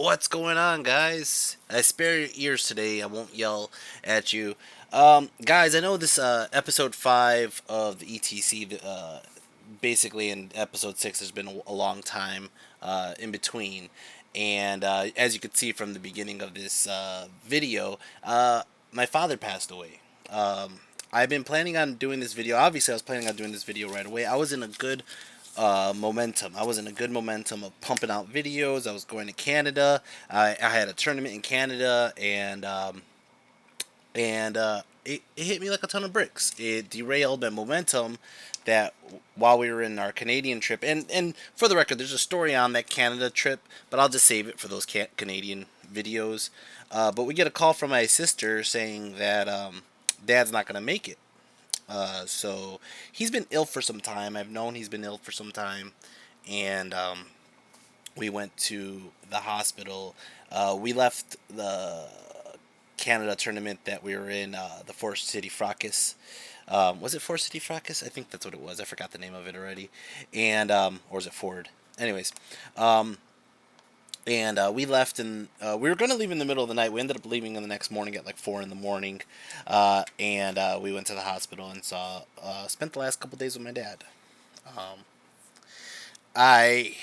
What's going on, guys? I spare your ears today. I won't yell at you. Guys, I know this episode 5 of the ETC, basically in episode 6, there's been a long time in between. And as you can see from the beginning of this video, my father passed away. I've been planning on doing this video. Obviously, I was planning on doing this video right away. I was in a good momentum. I was in a good momentum of pumping out videos. I was going to Canada. I had a tournament in Canada, and it hit me like a ton of bricks. It derailed my momentum. That while we were in our Canadian trip, and for the record, there's a story on that Canada trip, but I'll just save it for those Canadian videos. But we get a call from my sister saying that Dad's not gonna make it. So he's been ill for some time. I've known he's been ill for some time, and we went to the hospital. We left the Canada tournament that we were in, the Forest City Fracas. Was it Forest City Fracas? I think that's what it was. I forgot the name of it already. And or was it Ford? Anyways, and we left, and we were going to leave in the middle of the night. We ended up leaving in the next morning at like 4 in the morning, and we went to the hospital and spent the last couple days with my dad. Um, I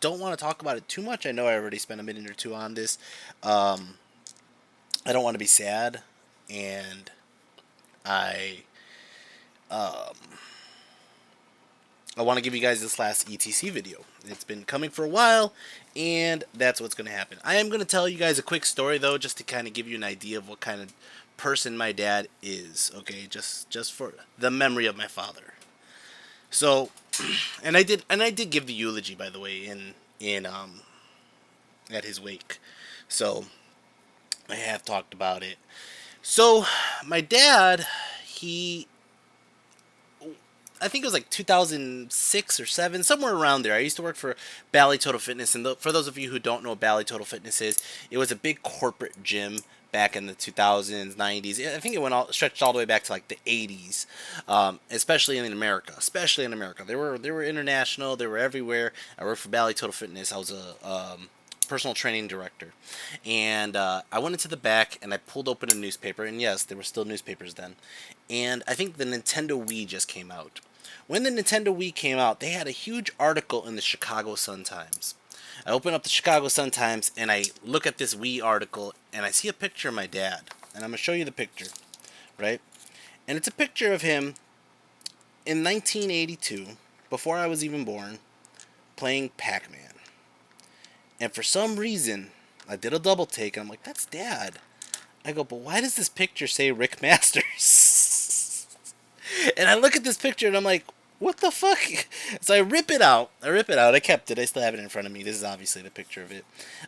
don't want to talk about it too much. I know I already spent a minute or two on this. Um, I don't want to be sad, and I um, I want to give you guys this last ETC video. It's been coming for a while, and that's what's going to happen. I am going to tell you guys a quick story, though, just to kind of give you an idea of what kind of person my dad is. Okay, just for the memory of my father. So, and I did give the eulogy, by the way, in at his wake. So I have talked about it. So my dad, he I think it was like 2006 or 7, somewhere around there. I used to work for Bally Total Fitness, and for those of you who don't know what Bally Total Fitness is, it was a big corporate gym back in the 2000s, 90s. I think it stretched all the way back to like the 80s, especially in America. Especially in America, they were international. They were everywhere. I worked for Bally Total Fitness. I was a personal training director, and I went into the back and I pulled open a newspaper, and yes, there were still newspapers then, and I think the Nintendo Wii just came out. When the Nintendo Wii came out, they had a huge article in the Chicago Sun-Times. I open up the Chicago Sun-Times and I look at this Wii article and I see a picture of my dad, and I'm gonna show you the picture, right? And it's a picture of him in 1982, before I was even born, playing Pac-Man. And for some reason, I did a double take, and I'm like, that's Dad. I go, but why does this picture say Rick Masters? And I look at this picture, and I'm like, what the fuck? So I rip it out. I kept it. I still have it in front of me. This is obviously the picture of it.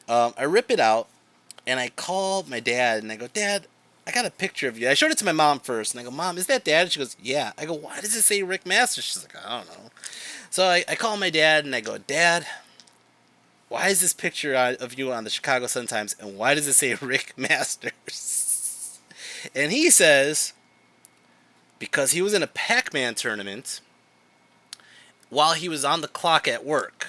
I rip it out, and I call my dad, and I go, Dad, I got a picture of you. I showed it to my mom first, and I go, Mom, is that Dad? And she goes, yeah. I go, why does it say Rick Masters? She's like, I don't know. So I call my dad, and I go, Dad, why is this picture of you on the Chicago Sun-Times, and why does it say Rick Masters? And he says, because he was in a Pac-Man tournament while he was on the clock at work,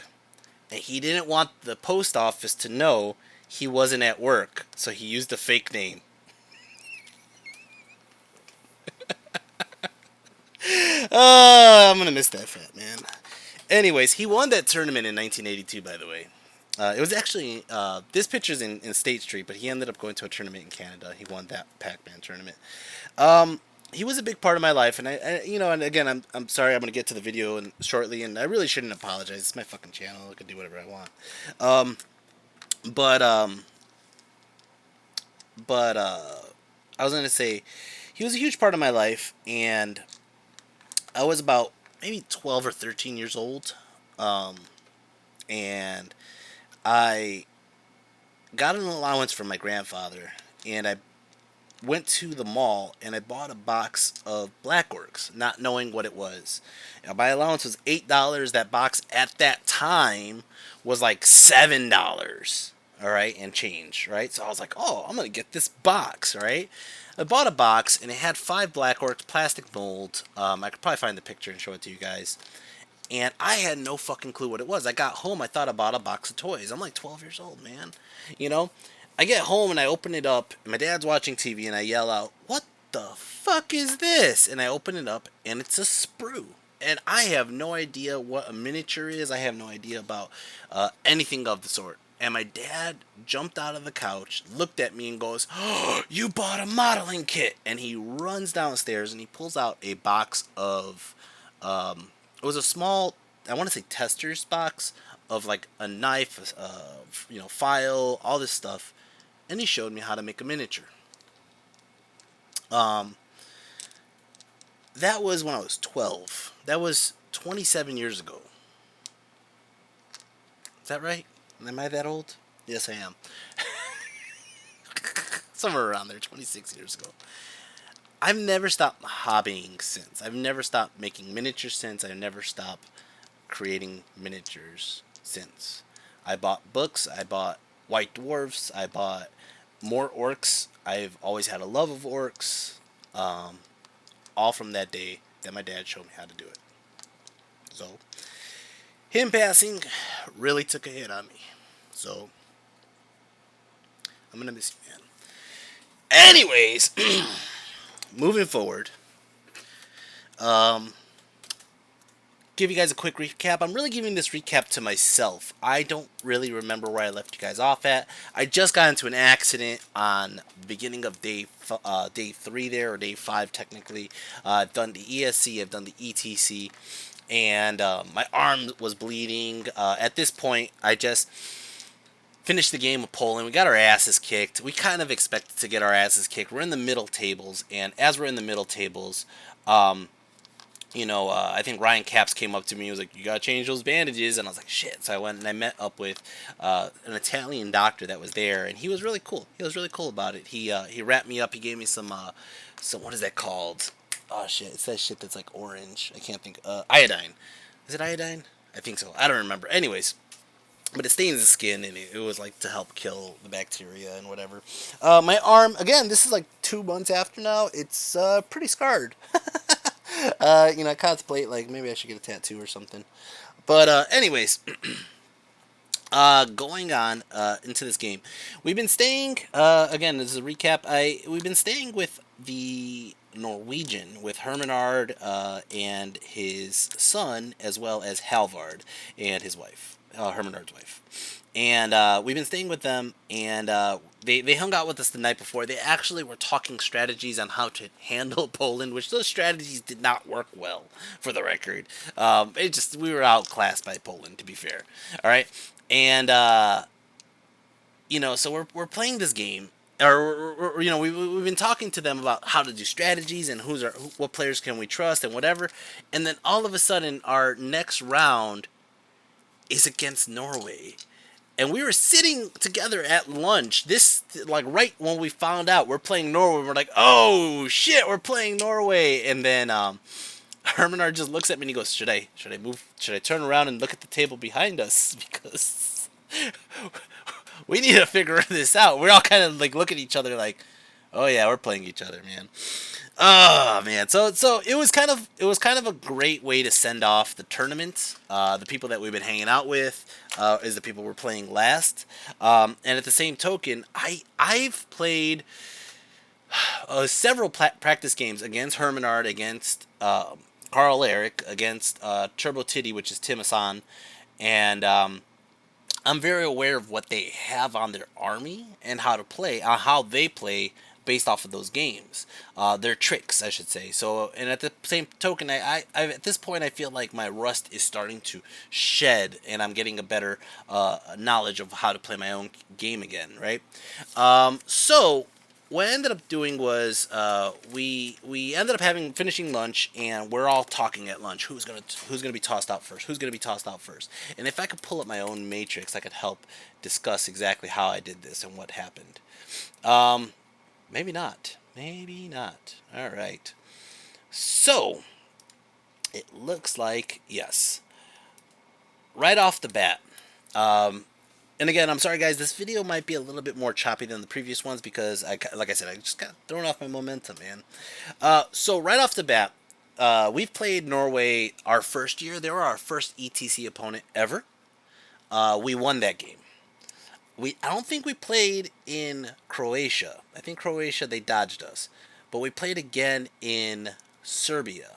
and he didn't want the post office to know he wasn't at work, so he used a fake name. Oh, I'm gonna miss that fat man. Anyways, he won that tournament in 1982, by the way. It was actually, this picture's in State Street, but he ended up going to a tournament in Canada. He won that Pac-Man tournament. He was a big part of my life, and and again, I'm sorry, I'm gonna get to the video shortly, and I really shouldn't apologize. It's my fucking channel. I can do whatever I want. Um, but um, but I was gonna say he was a huge part of my life, and I was about maybe 12 or 13 years old, um, and I got an allowance from my grandfather, and I went to the mall and I bought a box of Black Orcs, not knowing what it was. Now, my allowance was $8. That box at that time was like $7. All right, and change, right? So I was like, oh, I'm gonna get this box, right? I bought a box and it had 5 Black Orcs, plastic mold. I could probably find the picture and show it to you guys. and I had no fucking clue what it was. I got home, I thought I bought a box of toys. I'm like 12 years old, man. You know? I get home and I open it up, and my dad's watching TV, and I yell out, "What the fuck is this?" And I open it up, and it's a sprue. And I have no idea what a miniature is. I have no idea about anything of the sort. And my dad jumped out of the couch, looked at me, and goes, "Oh, you bought a modeling kit!" And he runs downstairs and he pulls out a box of it was a small, I want to say tester's box of like a knife, file, all this stuff, and he showed me how to make a miniature. Um, that was when I was 12. That was 27 years ago. Is that right? Am I that old? Yes, I am. Somewhere around there, 26 years ago. I've never stopped hobbying since. I've never stopped making miniatures since. I've never stopped creating miniatures since. I bought books. I bought White Dwarfs. I bought more Orcs. I've always had a love of Orcs. Um, all from that day that my dad showed me how to do it. So, him passing really took a hit on me. So, I'm going to miss you, man. Anyways, moving forward. Um, give you guys a quick recap. I'm really giving this recap to myself. I don't really remember where I left you guys off at. I just got into an accident on the beginning of day 3 there, or day 5 technically. I've done the ESC, I've done the ETC, and my arm was bleeding. At this point, I just finished the game with Poland. We got our asses kicked. We kind of expected to get our asses kicked. We're in the middle tables, and as we're in the middle tables, I think Ryan Capps came up to me and was like, "You gotta change those bandages," and I was like, "Shit!" So I went and I met up with an Italian doctor that was there, and he was really cool. He was really cool about it. He wrapped me up. He gave me some what is that called? Oh shit! It's that shit that's like orange. I can't think. Iodine. Is it iodine? I think so. I don't remember. Anyways, but it stains the skin, and it was like to help kill the bacteria and whatever. My arm, again, this is like 2 months after now. It's pretty scarred. I contemplate like maybe I should get a tattoo or something. But anyways, going on into this game, we've been staying. Again, this is a recap. We've been staying with the Norwegian, with Hermanard and his son, as well as Halvard and his wife, Hermanard's wife. And we've been staying with them, and they hung out with us the night before. They actually were talking strategies on how to handle Poland, which those strategies did not work well, for the record. We were outclassed by Poland, to be fair. All right, and so we're playing this game, or we've been talking to them about how to do strategies and what players can we trust and whatever, and then all of a sudden our next round is against Norway. And we were sitting together at lunch. This, like, right when we found out we're playing Norway, we're like, "Oh shit, we're playing Norway!" And then Hermanar just looks at me and he goes, "Should I move? Should I turn around and look at the table behind us, because we need to figure this out." We're all kind of like look at each other like, "Oh yeah, we're playing each other, man." Oh man, so it was kind of a great way to send off the tournament. The people that we've been hanging out with is the people we're playing last, and at the same token, I've played several practice games against Hermanard, against Carl Eric, against Turbo Titty, which is Timisan, and I'm very aware of what they have on their army and how to play, how they play based off of those games, their tricks, I should say. So, and at the same token, I at this point I feel like my rust is starting to shed, and I'm getting a better knowledge of how to play my own game again, right? So what I ended up doing was we ended up finishing lunch, and we're all talking at lunch. Who's gonna be tossed out first? Who's gonna be tossed out first? And if I could pull up my own matrix, I could help discuss exactly how I did this and what happened. Maybe not. Maybe not. All right. So it looks like yes. Right off the bat. And again, I'm sorry, guys. This video might be a little bit more choppy than the previous ones because, like I said, I just got thrown off my momentum, man. So right off the bat, we've played Norway our first year. They were our first ETC opponent ever. We won that game. I don't think we played in Croatia. I think Croatia they dodged us, but we played again in Serbia,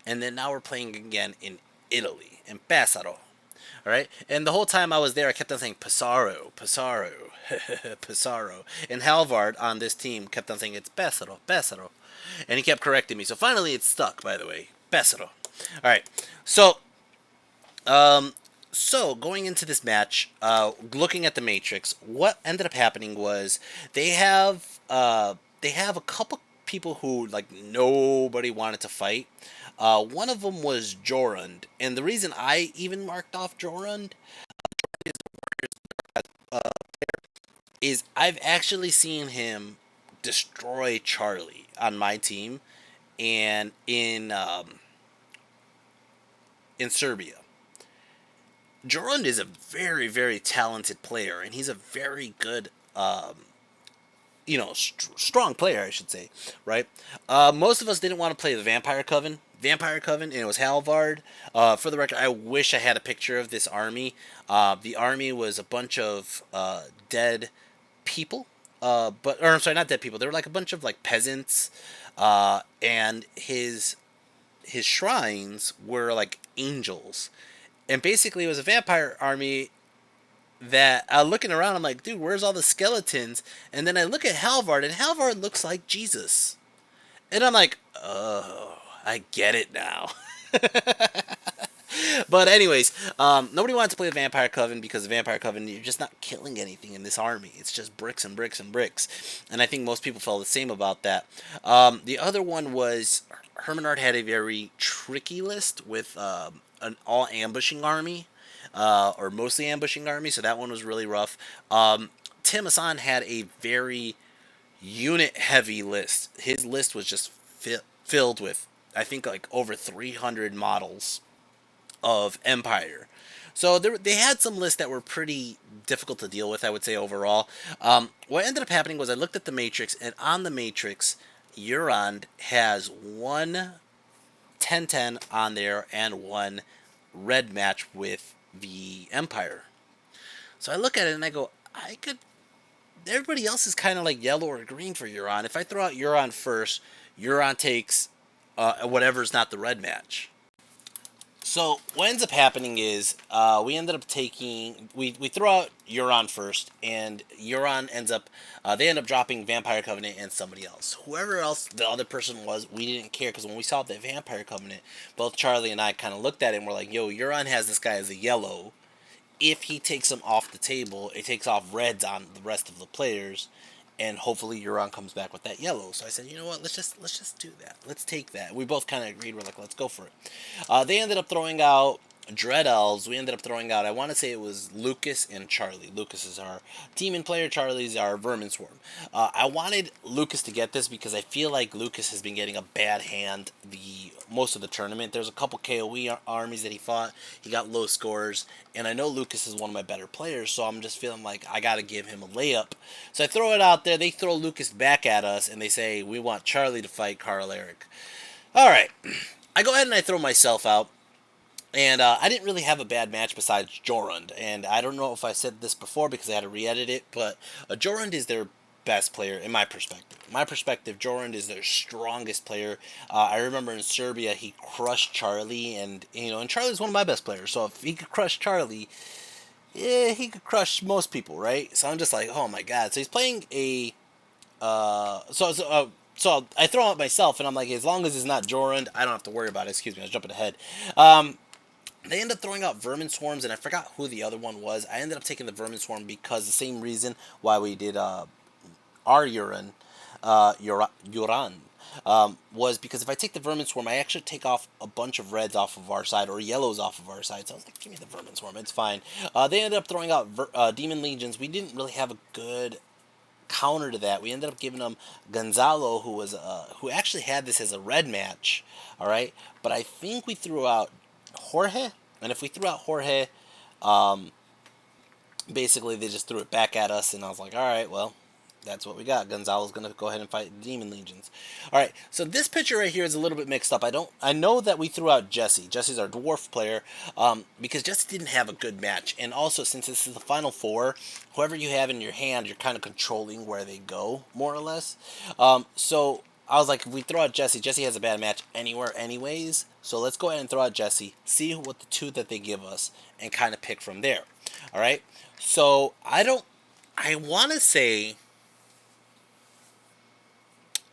and then now we're playing again in Italy in Pesaro. All right, and the whole time I was there, I kept on saying Pesaro, Pesaro, Pesaro, and Halvard on this team kept on saying it's Pesaro, Pesaro, and he kept correcting me. So finally, it stuck. By the way, Pesaro. All right, so um, so going into this match, looking at the matrix, what ended up happening was they have a couple people who like nobody wanted to fight. One of them was Jorund, and the reason I even marked off Jorund uh, is I've actually seen him destroy Charlie on my team and in Serbia. Jorund is a very talented player, and he's a very good strong player, I should say, right? Most of us didn't want to play the Vampire Coven, and it was Halvard. For the record, I wish I had a picture of this army. The army was a bunch of dead people, or I'm sorry, not dead people. They were like a bunch of like peasants, and his shrines were like angels, and basically it was a vampire army that looking around, I'm like, dude, where's all the skeletons? And then I look at Halvard, and Halvard looks like Jesus. And I'm like, oh, I get it now. But anyways, nobody wanted to play the Vampire Coven because the Vampire Coven, you're just not killing anything in this army. It's just bricks and bricks and bricks. And I think most people felt the same about that. The other one was Hermanard had a very tricky list with an all ambushing army, or mostly ambushing army, so that one was really rough. Tim Hassan had a very unit heavy list. His list was just filled with, I think, like over 300 models of Empire. So they had some lists that were pretty difficult to deal with, I would say, overall. What ended up happening was I looked at the Matrix, and on the Matrix, Euron has one 10-10 on there and one red match with the Empire. So I look at it and I go, I could. Everybody else is kind of like yellow or green for Euron. If I throw out Euron first, Euron takes whatever's not the red match. So what ends up happening is we ended up taking we throw out Euron first, and Euron ends up they end up dropping Vampire Covenant and somebody else. Whoever else the other person was, we didn't care because when we saw the Vampire Covenant, both Charlie and I kind of looked at it and we're like, "Yo, Euron has this guy as a yellow. If he takes him off the table, it takes off reds on the rest of the players." And hopefully Euron comes back with that yellow. So I said, you know what, let's just do that. Let's take that. We both kind of agreed. We're like, let's go for it. They ended up throwing out Dread Elves. We ended up throwing out, I want to say it was Lucas and Charlie. Lucas is our demon player. Charlie's our Vermin Swarm. I wanted Lucas to get this because I feel like Lucas has been getting a bad hand most of the tournament. There's a couple KOE armies that he fought. He got low scores, and I know Lucas is one of my better players, so I'm just feeling like I got to give him a layup. So I throw it out there. They throw Lucas back at us, and they say, we want Charlie to fight Carl Eric. All right. I go ahead and I throw myself out. And I didn't really have a bad match besides Jorund. And I don't know if I said this before because I had to re-edit it, but Jorund is their best player in my perspective. In my perspective, Jorund is their strongest player. I remember in Serbia he crushed Charlie, and and Charlie's one of my best players. So if he could crush Charlie, yeah, he could crush most people, right? So I'm just like, oh my god. So he's playing a so I throw out myself, and I'm like, as long as it's not Jorund, I don't have to worry about it. Excuse me, I was jumping ahead. They ended up throwing out Vermin Swarms, and I forgot who the other one was. I ended up taking the Vermin Swarm because the same reason why we did our Uran, was because if I take the Vermin Swarm, I actually take off a bunch of reds off of our side, or yellows off of our side. So I was like, give me the Vermin Swarm, it's fine. They ended up throwing out Demon Legions. We didn't really have a good counter to that. We ended up giving them Gonzalo, who actually had this as a red match, all right? But I think we threw out Jorge, and if we threw out Jorge, basically they just threw it back at us, and I was like, all right, well, That's what we got. Gonzalo's gonna go ahead and fight the Demon Legions. All right. So this picture right here is a little bit mixed up. I know that we threw out Jesse. Jesse's our dwarf player, because Jesse didn't have a good match, and also since this is the final four, whoever you have in your hand, you're kind of controlling where they go, more or less. So I was like, if we throw out Jesse, Jesse has a bad match anywhere, anyways. So let's go ahead and throw out Jesse, see what the two that they give us, and kind of pick from there. All right. So I want to say.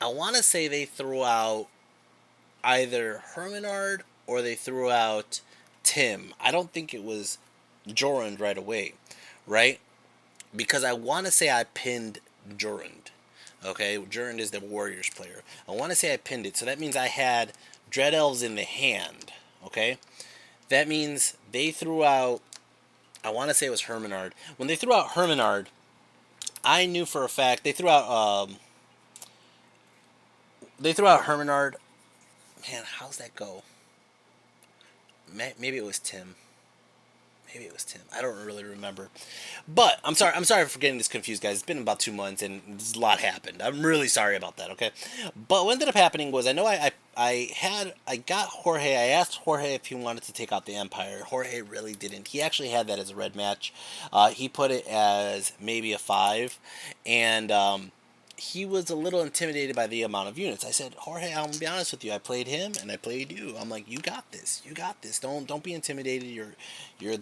I want to say they threw out either Herminard or they threw out Tim. I don't think it was Jorund right away, right? Because I want to say I pinned Jorund. Okay, Jorund is the Warriors player. I want to say I pinned it, so that means I had Dread Elves in the hand. Okay, that means they threw out. I want to say it was Herminard. When they threw out Herminard, I knew for a fact they threw out. They threw out Herminard. Man, how's that go? Maybe it was Tim. Maybe it was Tim. I don't really remember. But I'm sorry. I'm sorry for getting this confused, guys. It's been about 2 months and a lot happened. I'm really sorry about that. Okay. But what ended up happening was I got Jorge. I asked Jorge if he wanted to take out the Empire. Jorge really didn't. He actually had that as a red match. He put it as maybe a 5, and he was a little intimidated by the amount of units. I said, Jorge, I'm gonna be honest with you. I played him and I played you. I'm like, you got this. You got this. Don't be intimidated. Your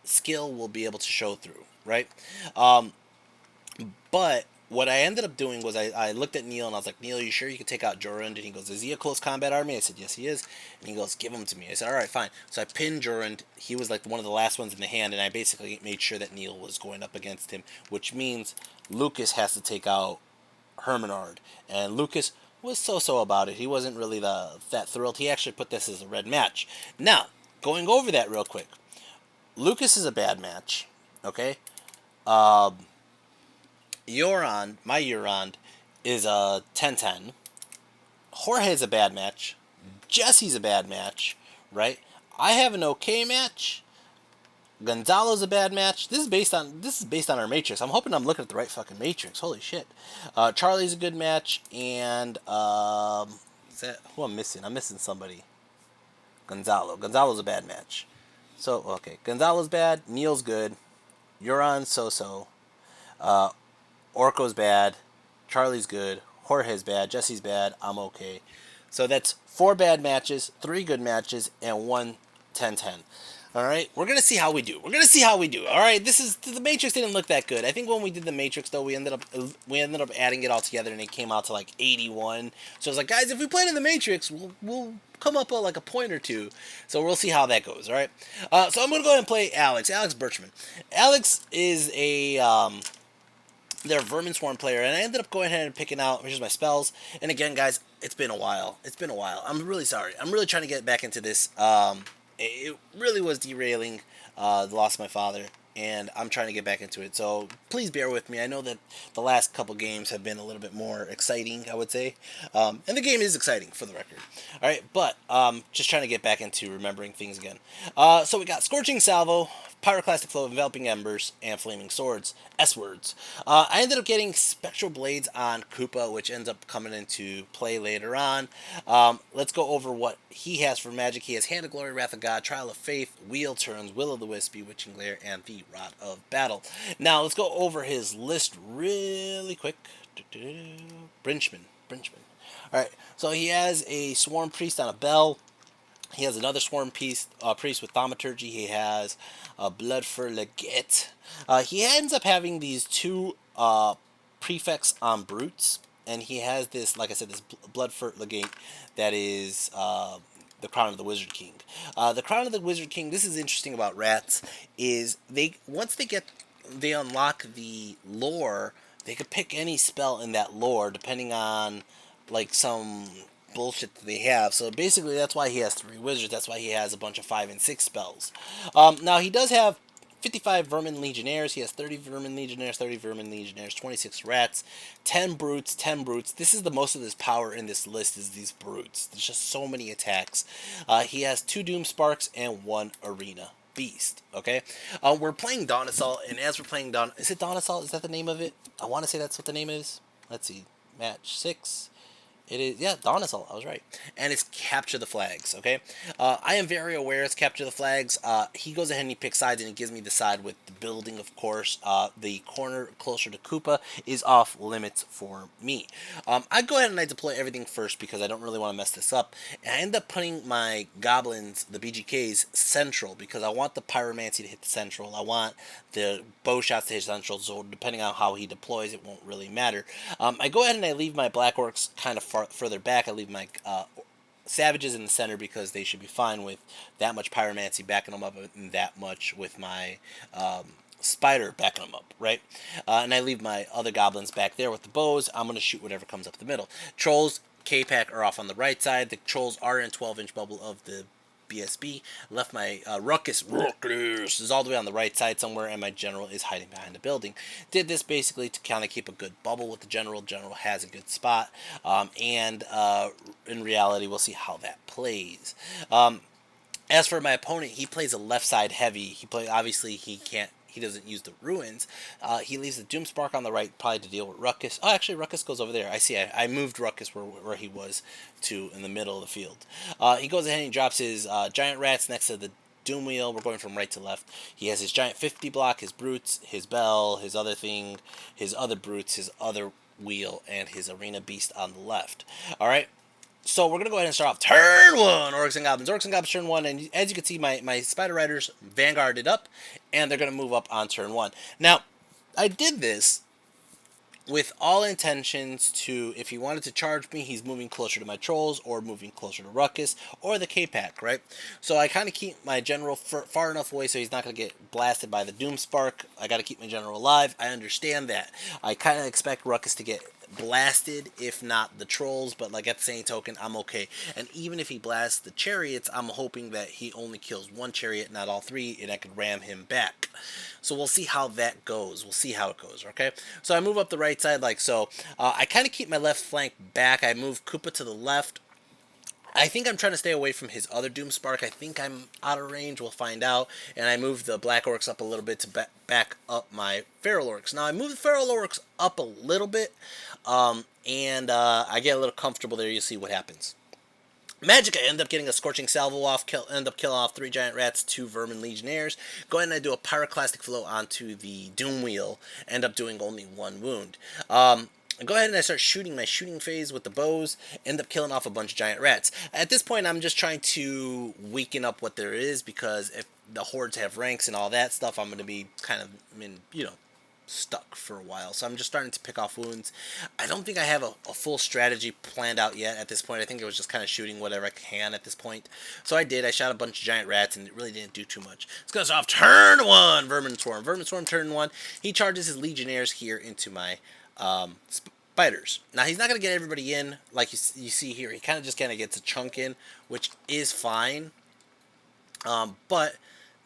skill will be able to show through, right? But what I ended up doing was I looked at Neil and I was like, Neil, you sure you can take out Jorund? And he goes, is he a close combat army? I said, yes, he is. And he goes, give him to me. I said, all right, fine. So I pinned Jorund. He was like one of the last ones in the hand, and I basically made sure that Neil was going up against him, which means Lucas has to take out Herminard. And Lucas was so-so about it. He wasn't really that thrilled. He actually put this as a red match. Now, going over that real quick. Lucas is a bad match, okay? Euron, my Euron, is a 10-10. Jorge's a bad match. Jesse's a bad match, right? I have an okay match. Gonzalo's a bad match. This is based on our matrix. I'm hoping I'm looking at the right fucking matrix. Holy shit. Charlie's a good match, and is that who I'm missing? I'm missing somebody. Gonzalo's a bad match. So, okay. Gonzalo's bad. Neil's good. Euron's so-so. Orco's bad. Charlie's good. Jorge's bad. Jesse's bad. I'm okay. So that's 4 bad matches, 3 good matches, and 1 10-10. All right, we're gonna see how we do. All right, the Matrix didn't look that good. I think when we did the Matrix though, we ended up adding it all together, and it came out to like 81. So I was like, guys, if we played in the Matrix, we'll come up with like a point or two. So we'll see how that goes. All right. So I'm gonna go ahead and play Alex Birchman. Alex is they're a Vermin Swarm player, and I ended up going ahead and picking out, here's my spells. And again, guys, it's been a while. I'm really sorry. I'm really trying to get back into this. It really was derailing the loss of my father, and I'm trying to get back into it. So please bear with me. I know that the last couple games have been a little bit more exciting, I would say. And the game is exciting, for the record. All right, but just trying to get back into remembering things again. So we got Scorching Salvo, Pyroclastic Flow, Enveloping Embers, and Flaming Swords. S-words. I ended up getting Spectral Blades on Koopa, which ends up coming into play later on. Let's go over what he has for magic. He has Hand of Glory, Wrath of God, Trial of Faith, Wheel Turns, Will of the Wisp, Bewitching Glare, and the Rod of Battle. Now, let's go over his list really quick. Brinchman. Alright, so he has a Swarm Priest on a Bell. He has another Swarm priest with Thaumaturgy. He has a Blood for Legate. He ends up having these 2 prefects on Brutes. And he has this, like I said, this Blood for Legate that is the Crown of the Wizard King. The Crown of the Wizard King, this is interesting about rats, is once they unlock the lore, they could pick any spell in that lore depending on like some bullshit that they have. So basically that's why he has 3 wizards. That's why he has a bunch of 5 and 6 spells. Now he does have 55 Vermin Legionnaires. He has 30 Vermin Legionnaires, 26 rats, 10 brutes. This is the most of his power in this list is these brutes. There's just so many attacks. He has 2 Doom Sparks and 1 Arena. beast. Okay, we're playing Dawn Assault, and as we're playing Dawn, is it Dawn Assault? Is that the name of it? I want to say that's what the name is. Let's see, match 6. It is, yeah, Dawn Assault. I was right. And it's capture the flags. Okay, I am very aware it's capture the flags. He goes ahead and he picks sides, and he gives me the side with the building. Of course, the corner closer to Koopa is off limits for me. I go ahead and I deploy everything first because I don't really want to mess this up. And I end up putting my goblins, the BGKs, central because I want the pyromancy to hit the central. I want the bow shots to hit central. So depending on how he deploys, it won't really matter. I go ahead and I leave my black orcs kind of further back. I leave my savages in the center because they should be fine with that much pyromancy backing them up and that much with my spider backing them up, right? And I leave my other goblins back there with the bows. I'm going to shoot whatever comes up the middle. Trolls, K-Pack are off on the right side. The trolls are in 12-inch bubble of the BSB. Left my Ruckus is all the way on the right side somewhere, and my general is hiding behind a building. Did this basically to kind of keep a good bubble with the general. General has a good spot, and in reality, we'll see how that plays. As for my opponent, he plays a left side heavy. Obviously he can't. He doesn't use the ruins. He leaves the Doomspark on the right, probably to deal with Ruckus. Oh, actually, Ruckus goes over there. I see. I moved Ruckus where he was to in the middle of the field. He goes ahead and he drops his giant rats next to the Doom Wheel. We're going from right to left. He has his giant 50 block, his brutes, his bell, his other thing, his other brutes, his other wheel, and his arena beast on the left. All right. So we're going to go ahead and start off turn 1, Orcs and Goblins. Orcs and Goblins turn 1, and as you can see, my Spider Riders vanguarded up, and they're going to move up on turn 1. Now, I did this with all intentions to, if he wanted to charge me, he's moving closer to my Trolls, or moving closer to Ruckus, or the K-Pack, right? So I kind of keep my General far enough away so he's not going to get blasted by the Doomspark. I got to keep my General alive. I understand that. I kind of expect Ruckus to get blasted, if not the Trolls, but like at the same token, I'm okay. And even if he blasts the chariots, I'm hoping that he only kills one chariot, not all 3, and I can ram him back. So we'll see how that goes. We'll see how it goes, okay? So I move up the right side like so. I kind of keep my left flank back. I move Koopa to the left. I think I'm trying to stay away from his other Doomspark. I think I'm out of range. We'll find out. And I move the Black Orcs up a little bit to back up my Feral Orcs. Now, I move the Feral Orcs up a little bit, and I get a little comfortable there. You'll see what happens. Magic, I end up getting a Scorching Salvo off, end up killing off 3 Giant Rats, 2 Vermin Legionnaires. Go ahead and I do a Pyroclastic Flow onto the Doom Wheel, end up doing only 1 wound. Go ahead and I start shooting my shooting phase with the bows, end up killing off a bunch of giant rats. At this point, I'm just trying to weaken up what there is, because if the hordes have ranks and all that stuff, I'm going to be kind of, stuck for a while. So I'm just starting to pick off wounds. I don't think I have a full strategy planned out yet at this point. I think it was just kind of shooting whatever I can at this point. So I did. I shot a bunch of giant rats, and it really didn't do too much. Let's go off turn 1, Vermin Swarm. Vermin Swarm turn 1. He charges his Legionnaires here into my spiders. Now, he's not going to get everybody in like you see here. He kind of just gets a chunk in, which is fine. But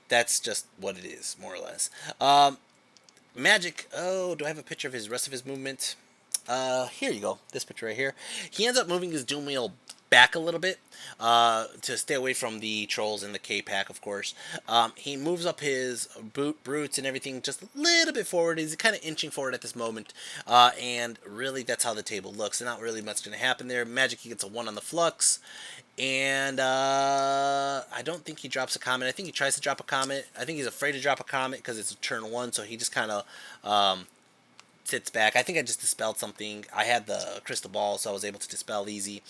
that's just what it is, more or less. Magic. Oh, do I have a picture of his rest of his movement? Here you go. This picture right here. He ends up moving his Doom Wheel back a little bit to stay away from the Trolls and the K-Pack, of course. He moves up his brutes and everything just a little bit forward. He's kind of inching forward at this moment, and really that's how the table looks. Not really much going to happen there. Magic, he gets a 1 on the Flux, and I don't think he drops a comment. I think he tries to drop a comment. I think he's afraid to drop a comment because it's a turn 1, so he just kind of sits back. I think I just dispelled something. I had the crystal ball, so I was able to dispel easy,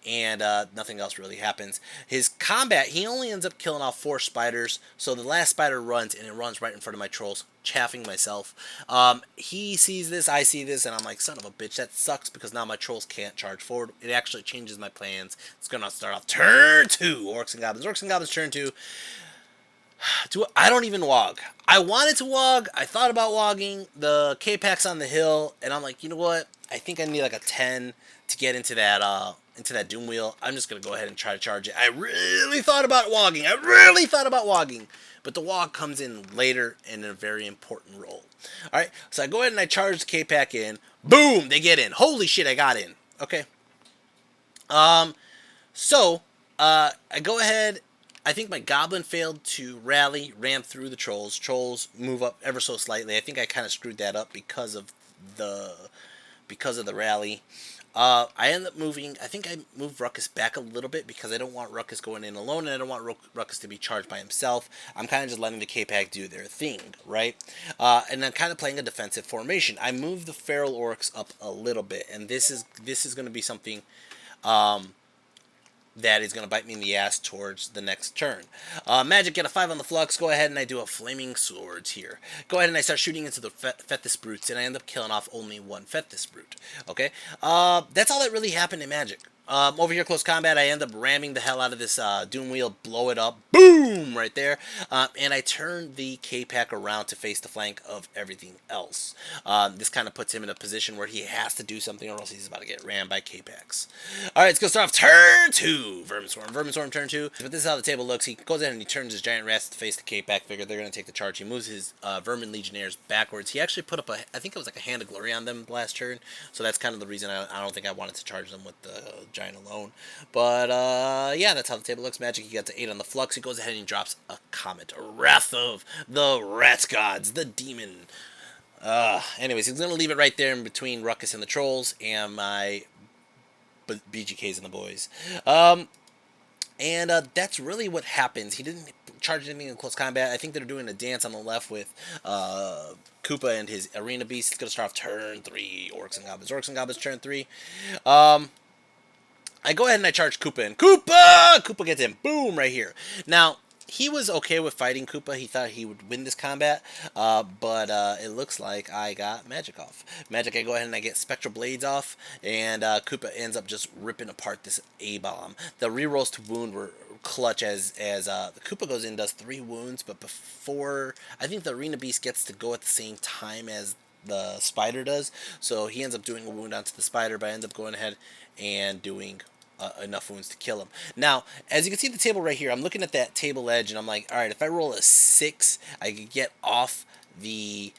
and nothing else really happens. His combat, he only ends up killing off 4 spiders, so the last spider runs, and it runs right in front of my Trolls, chaffing myself. He sees this, I see this, and I'm like, son of a bitch, that sucks, because now my Trolls can't charge forward. It actually changes my plans. It's going to start off turn 2, Orcs and Goblins. Orcs and Goblins turn 2. I don't even wog. I wanted to wog. I thought about wogging. The K-Pack's on the hill, and I'm like, you know what? I think I need like a 10 to get into that Doom Wheel. I'm just gonna go ahead and try to charge it. I really thought about wogging. But the wog comes in later in a very important role. All right, so I go ahead and I charge the K-Pack in. Boom! They get in. Holy shit! I got in. Okay. So I go ahead. I think my goblin failed to rally, ran through the trolls. Trolls move up ever so slightly. I think I kind of screwed that up the because of the rally. I ended up moving. I think I moved Ruckus back a little bit because I don't want Ruckus going in alone, and I don't want Ruckus to be charged by himself. I'm kind of just letting the K-Pack do their thing, right? And I'm kind of playing a defensive formation. I moved the feral orcs up a little bit, and this is going to be something that is going to bite me in the ass towards the next turn. Magic, get a 5 on the flux. Go ahead and I do a flaming swords here. Go ahead and I start shooting into the Fethis brutes, and I end up killing off only one Fethis brute. Okay, that's all that really happened in Magic. Over here, close combat, I end up ramming the hell out of this Doom Wheel, blow it up, boom, right there, and I turn the K-Pack around to face the flank of everything else. This kind of puts him in a position where he has to do something or else he's about to get rammed by K-Packs. Alright, let's go start off turn 2, Vermin Swarm. Vermin Swarm turn 2, but this is how the table looks. He goes in and he turns his Giant Rats to face the K-Pack, figure they're going to take the charge. He moves his Vermin Legionnaires backwards. He actually put up I think it was like a Hand of Glory on them last turn, so that's kind of the reason I don't think I wanted to charge them with the Giant alone. But yeah, that's how the table looks. Magic, he got to 8 on the flux. He goes ahead and he drops a Comet, a Wrath of the Rat Gods, the Demon. Anyways, he's going to leave it right there in between Ruckus and the Trolls and my BGKs and the boys. And that's really what happens. He didn't charge anything in close combat. I think they're doing a dance on the left with Koopa and his Arena Beast. It's going to start off turn 3, Orcs and Goblins. Orcs and Goblins turn 3. I go ahead and I charge Koopa in. Koopa gets in. Boom, right here. Now, he was okay with fighting Koopa. He thought he would win this combat, but it looks like I got Magic off. Magic, I go ahead and I get Spectral Blades off, and Koopa ends up just ripping apart this A-Bomb. The rerolls to wound were clutch as the Koopa goes in, does 3 wounds, but before, I think the Arena Beast gets to go at the same time as the Spider does, so he ends up doing a wound onto the Spider, but I end up going ahead and doing enough wounds to kill him. Now, as you can see the table right here, I'm looking at that table edge, and I'm like, alright, if I roll a 6, I could get off the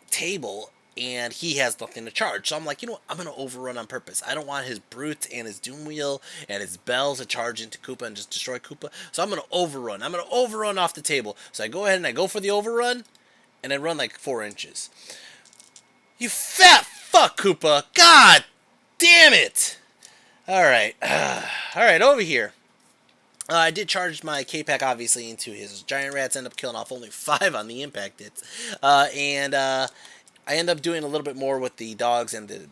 table, and he has nothing to charge. So I'm like, you know what, I'm going to overrun on purpose. I don't want his Brute and his Doom Wheel and his Bells to charge into Koopa and just destroy Koopa. So I'm going to overrun. I'm going to overrun off the table. So I go ahead and I go for the overrun, and I run like 4 inches. You fat fuck, Koopa! God damn it! Alright. Alright, over here. I did charge my K-Pack, obviously, into his Giant Rats. End up killing off only 5 on the impact hits. And I end up doing a little bit more with the dogs and the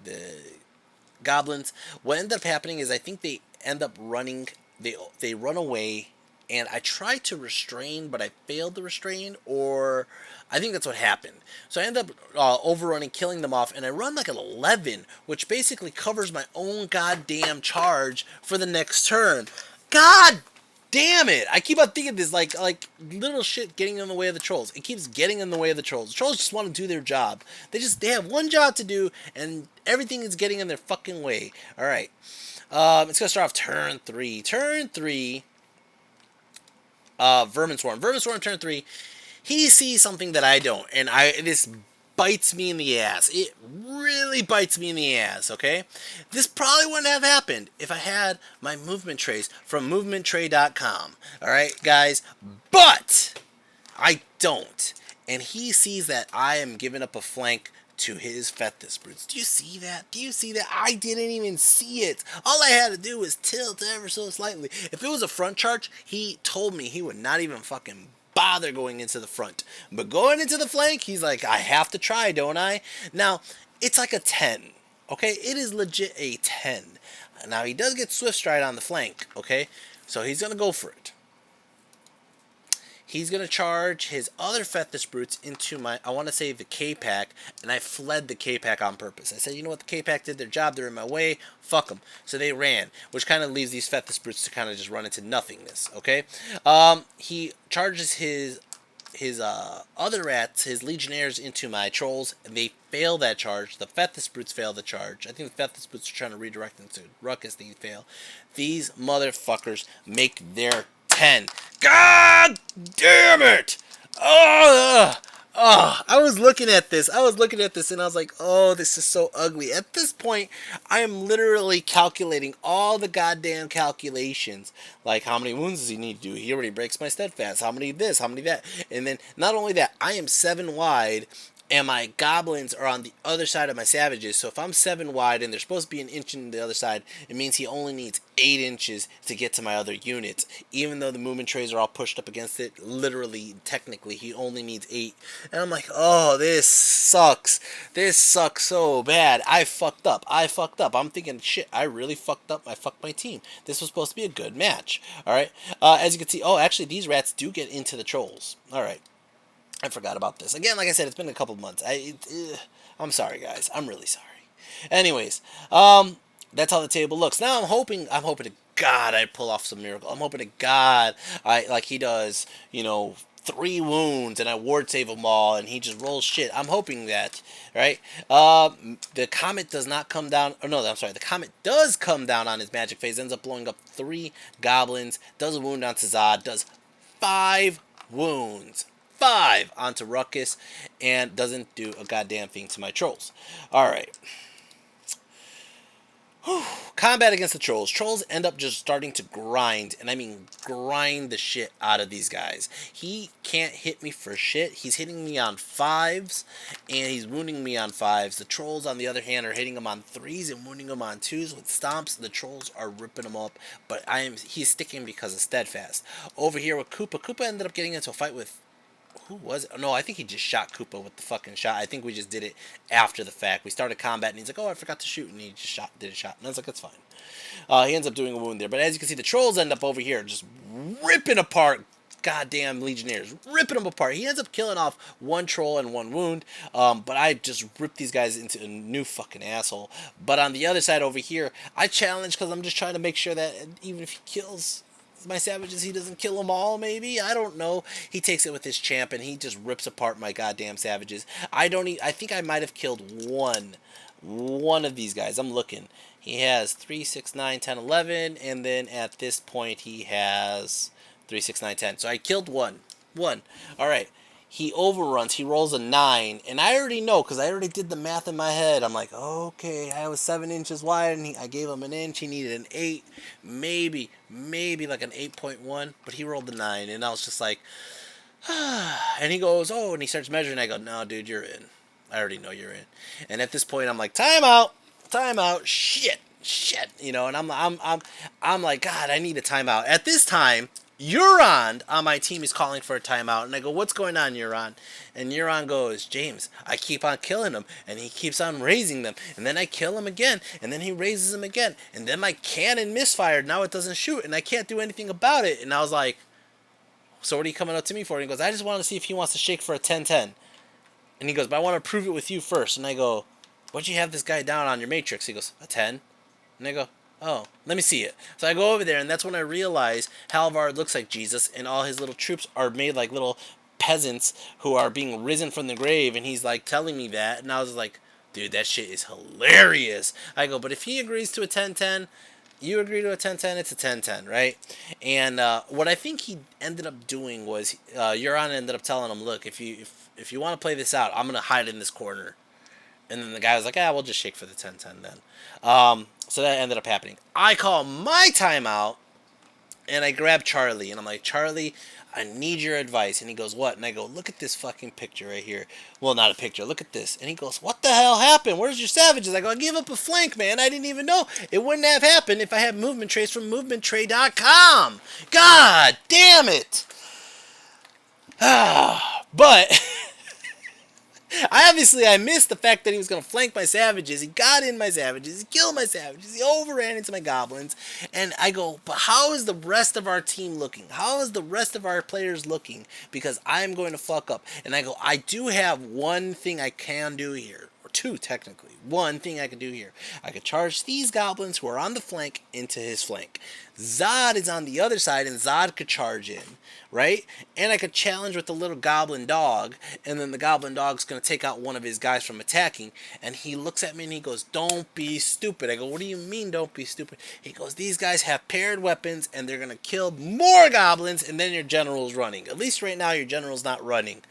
goblins. What ended up happening is I think they end up running. They run away. And I tried to restrain, but I failed to restrain, or I think that's what happened. So I end up overrunning, killing them off, and I run like an 11, which basically covers my own goddamn charge for the next turn. God damn it! I keep on thinking this like little shit getting in the way of the trolls. It keeps getting in the way of the trolls. The trolls just want to do their job. They have one job to do, and everything is getting in their fucking way. All right, it's gonna start off turn 3. Turn 3. Vermin Swarm. Vermin Swarm turn 3. He sees something that I don't, and this bites me in the ass. It really bites me in the ass, okay? This probably wouldn't have happened if I had my movement trace from movementtray.com. Alright, guys? But I don't. And he sees that I am giving up a flank to his Fethis brutes. Do you see that? Do you see that? I didn't even see it. All I had to do was tilt ever so slightly. If it was a front charge, he told me he would not even fucking bother going into the front. But going into the flank, he's like, I have to try, don't I? Now, it's like a 10. Okay? It is legit a 10. Now, he does get Swift Stride on the flank. Okay? So he's going to go for it. He's going to charge his other Fethis brutes into my, I want to say the K-Pack, and I fled the K-Pack on purpose. I said, you know what, the K-Pack did their job, they're in my way, fuck them. So they ran, which kind of leaves these Fethis brutes to kind of just run into nothingness, okay? He charges his other rats, his Legionnaires, into my Trolls, and they fail that charge. The Fethis brutes fail the charge. I think the Fethis brutes are trying to redirect them to Ruckus, they fail. These motherfuckers make their 10. God damn it! Oh, I was looking at this. I was looking at this and I was like, oh, this is so ugly. At this point, I am literally calculating all the goddamn calculations. Like, how many wounds does he need to do? He already breaks my steadfast. How many this? How many that? And then, not only that, I am 7 wide and my goblins are on the other side of my savages. So if I'm 7 wide and they're supposed to be an inch in the other side, it means he only needs 8 inches to get to my other units. Even though the movement trays are all pushed up against it, literally, technically, he only needs 8. And I'm like, oh, this sucks. This sucks so bad. I fucked up. I fucked up. I'm thinking, shit, I really fucked up. I fucked my team. This was supposed to be a good match. Alright? As you can see, oh, actually, these rats do get into the trolls. Alright. I forgot about this. Again, like I said, it's been a couple months. I'm sorry, guys. I'm really sorry. Anyways, that's how the table looks. Now I'm hoping to God I pull off some miracle. I'm hoping to God like he does, 3 wounds and I ward save them all and he just rolls shit. I'm hoping that, right? The comet does not come down. Oh no, I'm sorry. The comet does come down on his magic phase. Ends up blowing up 3 goblins. Does a wound onto Zod. Does 5 wounds. 5 onto Ruckus, and doesn't do a goddamn thing to my trolls. Alright. Combat against the trolls. Trolls end up just starting to grind, and I mean grind the shit out of these guys. He can't hit me for shit. He's hitting me on 5s, and he's wounding me on 5s. The trolls, on the other hand, are hitting him on 3s and wounding him on 2s with stomps. The trolls are ripping him up, but he's sticking because of steadfast. Over here with Koopa. Koopa ended up getting into a fight with... Who was it? No, I think he just shot Koopa with the fucking shot. I think we just did it after the fact. We started combat, and he's like, oh, I forgot to shoot, and he just did a shot. And I was like, that's fine. He ends up doing a wound there. But as you can see, the trolls end up over here just ripping apart goddamn legionnaires. Ripping them apart. He ends up killing off 1 troll and 1 wound. But I just ripped these guys into a new fucking asshole. But on the other side over here, I challenge because I'm just trying to make sure that even if he kills... my savages, he doesn't kill them all, maybe? I don't know. He takes it with his champ, and he just rips apart my goddamn savages. I think I might have killed one of these guys. I'm looking. He has 3, 6, 9, 10, 11, and then at this point, he has 3, 6, 9, 10. So I killed one. Alright. He overruns. He rolls a 9. And I already know, because I already did the math in my head. I'm like, okay, I was 7 inches wide, and I gave him an inch. He needed an 8. Maybe like an 8.1. But he rolled a 9. And I was just like, and he goes, oh, and he starts measuring. I go, no, dude, you're in. I already know you're in. And at this point, I'm like, time out. Shit. And I'm like, God, I need a timeout. At this time, Euron on my team is calling for a timeout. And I go, what's going on, Euron? And Euron goes, James, I keep on killing him. And he keeps on raising them. And then I kill him again. And then he raises them again. And then my cannon misfired. Now it doesn't shoot. And I can't do anything about it. And I was like, so what are you coming up to me for? And he goes, I just want to see if he wants to shake for a 10-10. And he goes, but I want to prove it with you first. And I go, what'd you have this guy down on your matrix? He goes, a 10. And I go, oh, let me see it. So I go over there, and that's when I realize Halvard looks like Jesus, and all his little troops are made like little peasants who are being risen from the grave, and he's like telling me that, and I was like, dude, that shit is hilarious. I go, but if he agrees to a 10-10, you agree to a 10-10, it's a 10-10, right? And what I think he ended up doing was, Euron ended up telling him, look, if you want to play this out, I'm going to hide in this corner. And then the guy was like, we'll just shake for the 10-10 then. So that ended up happening. I call my timeout, and I grab Charlie, and I'm like, Charlie, I need your advice. And he goes, what? And I go, look at this fucking picture right here. Well, not a picture. Look at this. And he goes, what the hell happened? Where's your savages? I go, I gave up a flank, man. I didn't even know. It wouldn't have happened if I had movement trays from movementtray.com. God damn it. But... I missed the fact that he was going to flank my savages. He got in my savages. He killed my savages. He overran into my goblins. And I go, but how is the rest of our team looking? How is the rest of our players looking? Because I'm going to fuck up. And I go, I do have one thing I can do here. Or 2, technically. One thing I can do here. I could charge these goblins who are on the flank into his flank. Zod is on the other side, and Zod could charge in. Right? And I could challenge with the little goblin dog, and then the goblin dog's going to take out one of his guys from attacking, and he looks at me and he goes, don't be stupid. I go, what do you mean don't be stupid? He goes, these guys have paired weapons, and they're going to kill more goblins, and then your general's running. At least right now your general's not running.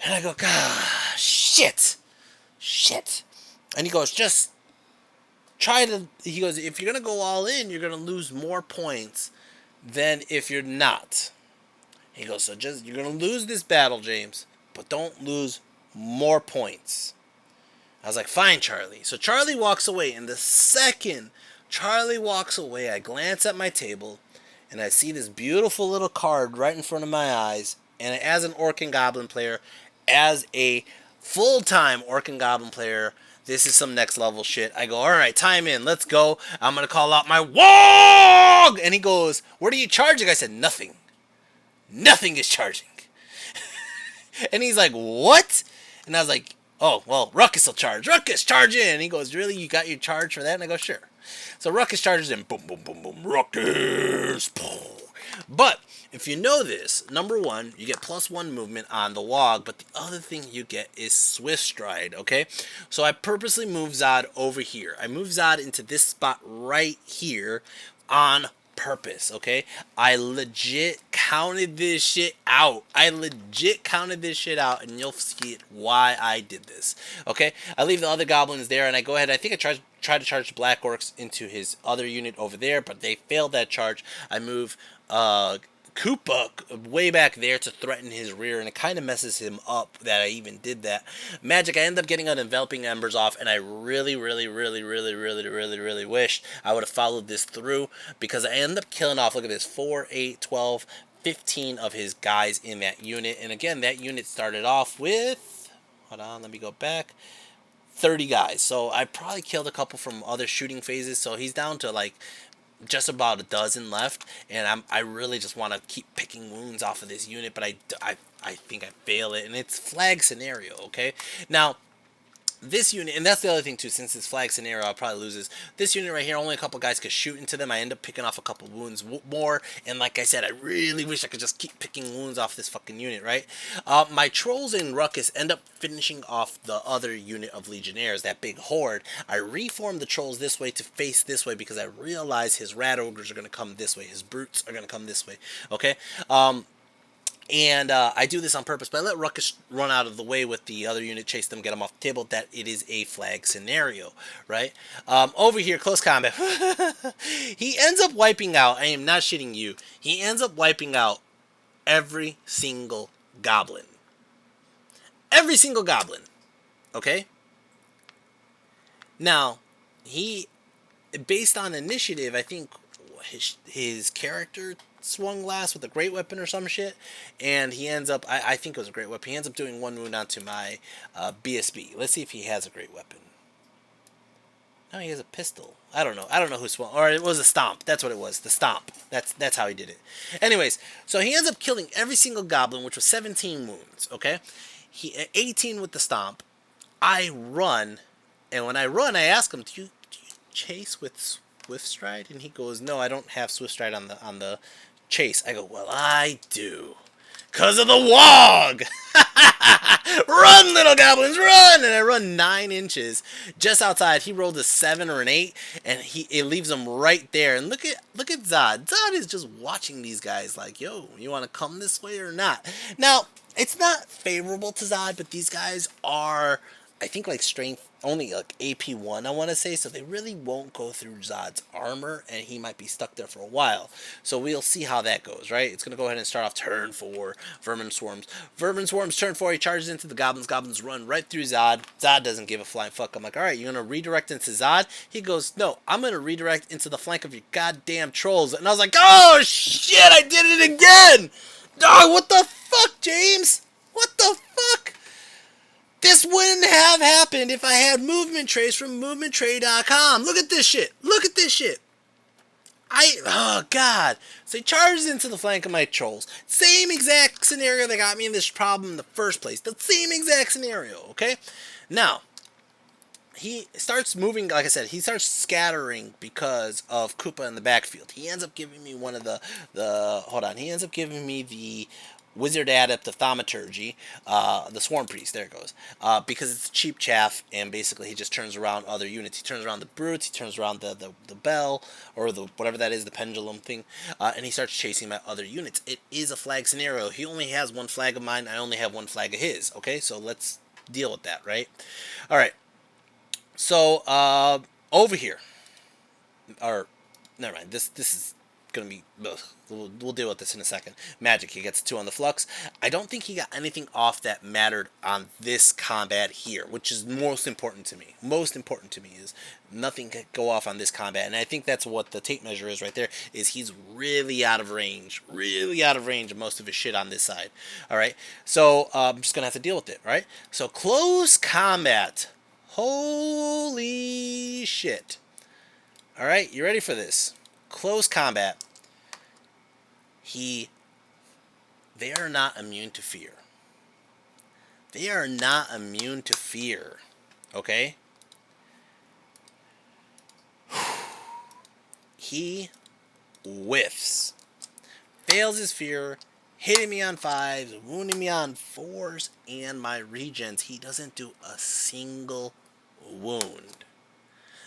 And I go, God, shit. Shit. And he goes, just try to, he goes, if you're going to go all in, you're going to lose more points than if you're not. He goes, so just, you're going to lose this battle, James, but don't lose more points. I was like, fine, Charlie. So Charlie walks away, and the second Charlie walks away, I glance at my table, and I see this beautiful little card right in front of my eyes. And as an Orc and Goblin player, as a full-time Orc and Goblin player, this is some next level shit. I go, all right, time in, let's go. I'm going to call out my WOG! And he goes, what are you charging? I said, nothing. Nothing is charging. And he's like, what? And I was like, oh, well, Ruckus will charge. Ruckus, charge in. And he goes, really? You got your charge for that? And I go, sure. So Ruckus charges in. Boom, boom, boom, boom. Ruckus. But if you know this, number one, you get +1 movement on the WOG, but the other thing you get is Swift Stride, okay? So I purposely moved Zod over here. I moved Zod into this spot right here on purpose, okay? I legit counted this shit out. And you'll see it why I did this, okay? I leave the other goblins there, and I go ahead. I think I try to charge the Black Orcs into his other unit over there, but they failed that charge. I move Koopa way back there to threaten his rear, and it kind of messes him up that I even did that. Magic, I end up getting an Enveloping Embers off, and I really wished I would have followed this through, because I end up killing off, look at this, 4, 8, 12, 15 of his guys in that unit. And again, that unit started off with, hold on, let me go back, 30 guys. So I probably killed a couple from other shooting phases, so he's down to like just about a dozen left, and I really just want to keep picking wounds off of this unit, but I think I fail it, and it's flag scenario, okay? Now, this unit, and that's the other thing too, since it's flag scenario, I'll probably lose this. This unit right here, only a couple guys could shoot into them. I end up picking off a couple wounds more, and like I said, I really wish I could just keep picking wounds off this fucking unit, right? My trolls in Ruckus end up finishing off the other unit of Legionnaires, that big horde. I reform the trolls this way to face this way, because I realize his rat ogres are going to come this way, his brutes are going to come this way, okay? And I do this on purpose, but I let Ruckus run out of the way with the other unit, chase them, get them off the table, that it is a flag scenario, right? Over here, close combat. He ends up wiping out, I am not shitting you, he ends up wiping out every single goblin. Every single goblin, okay? Now, he, based on initiative, I think his character swung last with a great weapon or some shit, and he ends up, I think it was a great weapon, he ends up doing 1 wound onto my BSB. Let's see if he has a great weapon. No, he has a pistol. I don't know who swung, or it was a stomp. That's what it was, the stomp. That's how he did it. Anyways, so he ends up killing every single goblin, which was 17 wounds, okay? He 18 with the stomp. I run, and when I run, I ask him, do you chase with Swift Stride? And he goes, no, I don't have Swift Stride on the chase. I go, well, I do, cause of the WOG. Run, little goblins, run! And I run 9 inches just outside. He rolled a 7 or an 8, and it leaves him right there. And look at Zod. Zod is just watching these guys like, yo, you want to come this way or not? Now, it's not favorable to Zod, but these guys are, I think, like strength only like AP1, I want to say, so they really won't go through Zod's armor, and he might be stuck there for a while. So we'll see how that goes, right? It's going to go ahead and start off turn 4, Vermin Swarms. Vermin Swarms, turn 4, he charges into the Goblins. Goblins run right through Zod. Zod doesn't give a flying fuck. I'm like, alright, you're going to redirect into Zod? He goes, no, I'm going to redirect into the flank of your goddamn trolls. And I was like, oh, shit, I did it again! Oh, what the fuck, James? What the fuck? This wouldn't have happened if I had movement trays from movementtray.com. Look at this shit. Look at this shit. Oh, God. So he charges into the flank of my trolls. Same exact scenario that got me in this problem in the first place. The same exact scenario, okay? Now, he starts moving, like I said, he starts scattering because of Koopa in the backfield. He ends up giving me one of the hold on, he ends up giving me the Wizard Adept of Thaumaturgy, the Swarm Priest, there it goes. Because it's cheap chaff, and basically he just turns around other units. He turns around the Brutes, he turns around the Bell, or the whatever that is, the Pendulum thing, and he starts chasing my other units. It is a flag scenario. He only has one flag of mine, I only have one flag of his, okay? So let's deal with that, right? Alright, so, over here, or, never mind, this is gonna be, ugh, we'll deal with this in a second. Magic, he gets 2 on the flux. I don't think he got anything off that mattered on this combat here, which is most important to me. Most important to me is nothing can go off on this combat, and I think that's what the tape measure is right there, is he's really out of range of most of his shit on this side. Alright, so I'm just gonna have to deal with it, right? So close combat. Holy shit. Alright, you ready for this? Close combat. They are not immune to fear. They are not immune to fear. Okay? He whiffs. Fails his fear, hitting me on 5s, wounding me on 4s, and my regens. He doesn't do a single wound.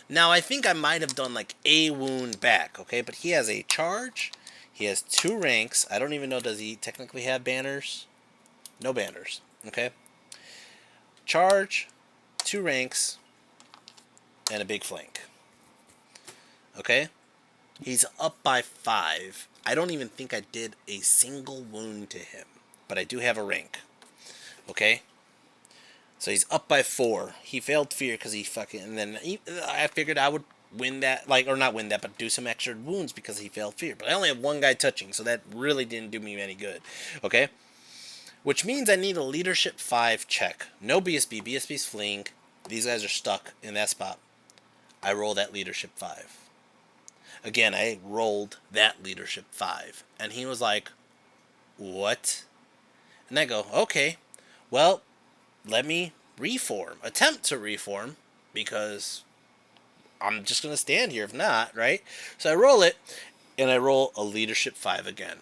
Now, I think I might have done like a wound back, okay? But he has a charge. He has 2 ranks. I don't even know, does he technically have banners? No banners, okay? Charge, 2 ranks, and a big flank. Okay? He's up by 5. I don't even think I did a single wound to him. But I do have a rank. Okay? So he's up by 4. He failed fear because he fucking... And then I figured I would win that, like, or not win that, but do some extra wounds because he failed fear. But I only have 1 guy touching, so that really didn't do me any good. Okay? Which means I need a leadership 5 check. No BSB. BSB's fleeing. These guys are stuck in that spot. I roll that leadership 5. Again, I rolled that leadership 5. And he was like, what? And I go, okay, well, let me reform. Attempt to reform, because I'm just going to stand here if not, right? So I roll it, and I roll a leadership 5 again.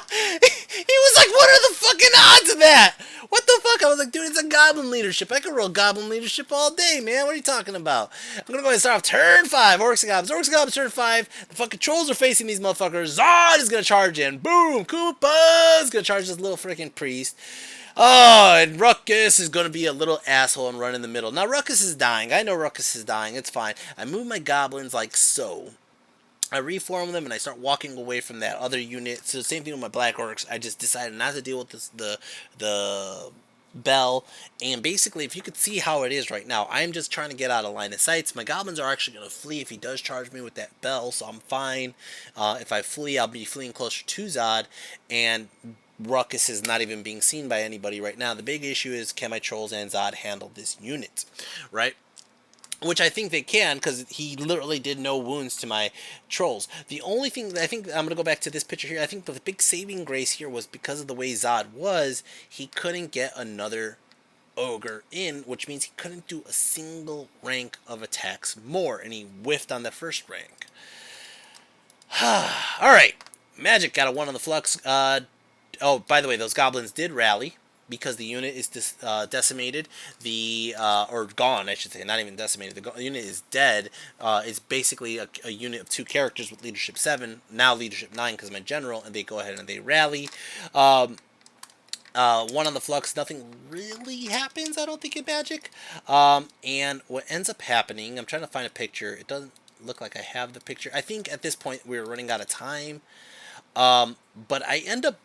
He was like, what are the fucking odds of that? What the fuck? I was like, dude, it's a goblin leadership. I could roll goblin leadership all day, man. What are you talking about? I'm gonna go ahead and start off turn 5. Orcs and goblins. Orcs and goblins, turn 5. The fucking trolls are facing these motherfuckers. Zod is gonna charge in. Boom! Koopa's gonna charge this little freaking priest. Oh, and Ruckus is going to be a little asshole and run in the middle. Now, Ruckus is dying. I know Ruckus is dying. It's fine. I move my goblins like so. I reform them and I start walking away from that other unit. So the same thing with my black orcs. I just decided not to deal with this, the bell. And basically, if you could see how it is right now, I'm just trying to get out of line of sights. My goblins are actually going to flee if he does charge me with that bell, so I'm fine. If I flee, I'll be fleeing closer to Zod, and Ruckus is not even being seen by anybody right now. The big issue is, can my trolls and Zod handle this unit, right? Which I think they can, because he literally did no wounds to my trolls. The only thing that I think, I'm going to go back to this picture here, I think the big saving grace here was because of the way Zod was, he couldn't get another ogre in, which means he couldn't do a single rank of attacks more, and he whiffed on the first rank. Alright, Magic got a 1 on the flux. Oh, by the way, those goblins did rally, because the unit is decimated, or gone, I should say, not even decimated. The unit is dead. It's basically a unit of 2 characters with leadership 7, now leadership 9 because I'm a general, and they go ahead and they rally. 1 on the flux, nothing really happens, I don't think, in Magic. And what ends up happening, I'm trying to find a picture. It doesn't look like I have the picture. I think at this point we're running out of time. But I end up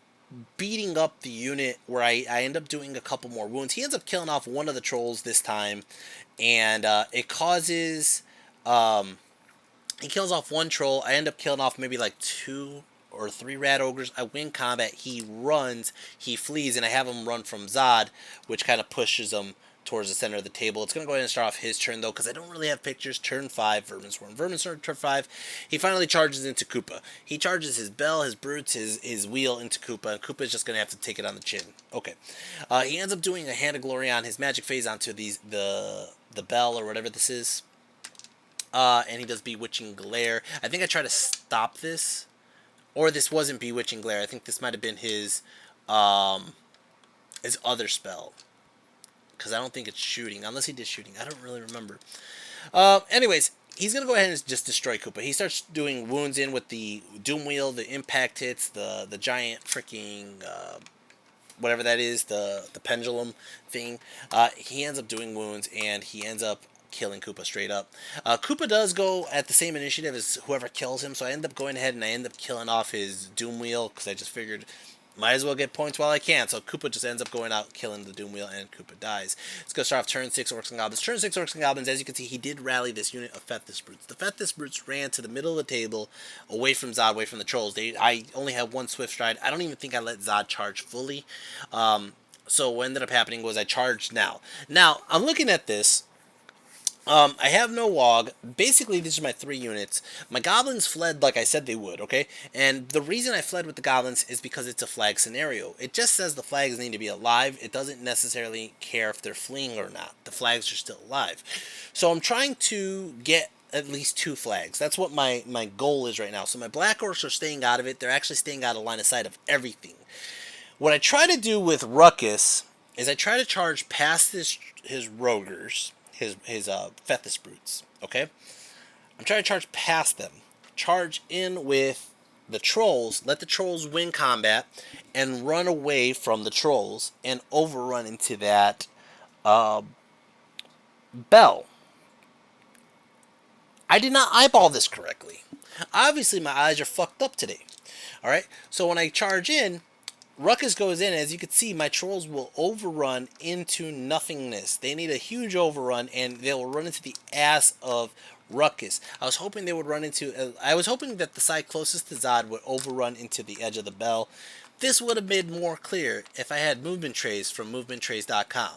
beating up the unit where I end up doing a couple more wounds. He ends up killing off 1 of the trolls this time, and it causes he kills off 1 troll. I end up killing off maybe like 2 or 3 rat ogres. I win combat. He runs, he flees, and I have him run from Zod, which kind of pushes him towards the center of the table. It's going to go ahead and start off his turn, though, because I don't really have pictures. Turn 5, Vermin Swarm. Vermin Swarm, turn 5. He finally charges into Koopa. He charges his bell, his brutes, his wheel into Koopa, and Koopa's just going to have to take it on the chin. Okay. He ends up doing a Hand of Glory on his magic phase onto the bell, or whatever this is. and he does Bewitching Glare. I think I tried to stop this, or this wasn't Bewitching Glare. I think this might have been his other spell, because I don't think it's shooting, unless he did shooting. I don't really remember. Anyways, he's gonna go ahead and just destroy Koopa. He starts doing wounds in with the Doom Wheel, the impact hits, the giant freaking whatever that is, the pendulum thing. He ends up doing wounds, and he ends up killing Koopa straight up. Koopa does go at the same initiative as whoever kills him, so I end up going ahead and I end up killing off his Doom Wheel, because I just figured might as well get points while I can. So Koopa just ends up going out, killing the Doom Wheel, and Koopa dies. Let's go start off turn 6 Orcs and Goblins. Turn 6 Orcs and Goblins, as you can see, he did rally this unit of Fethis Brutes. The Fethis Brutes ran to the middle of the table, away from Zod, away from the Trolls. I only had one Swift Stride. I don't even think I let Zod charge fully. So what ended up happening was I charged now. Now, I'm looking at this. I have no Wog. Basically, these are my 3 units. My Goblins fled like I said they would, okay? And the reason I fled with the Goblins is because it's a flag scenario. It just says the flags need to be alive. It doesn't necessarily care if they're fleeing or not. The flags are still alive. So I'm trying to get at least 2 flags. That's what my goal is right now. So my Black Orcs are staying out of it. They're actually staying out of line of sight of everything. What I try to do with Ruckus is I try to charge past his Rogers, his Fethis Brutes, okay? I'm trying to charge past them. Charge in with the Trolls, let the Trolls win combat, and run away from the Trolls, and overrun into that Bell. I did not eyeball this correctly. Obviously, my eyes are fucked up today. Alright, so when I charge in, Ruckus goes in, as you can see, my Trolls will overrun into nothingness. They need a huge overrun, and they will run into the ass of Ruckus. I was hoping they would run into... I was hoping that the side closest to Zod would overrun into the edge of the Bell. This would have made more clear if I had movement trays from movementtrays.com.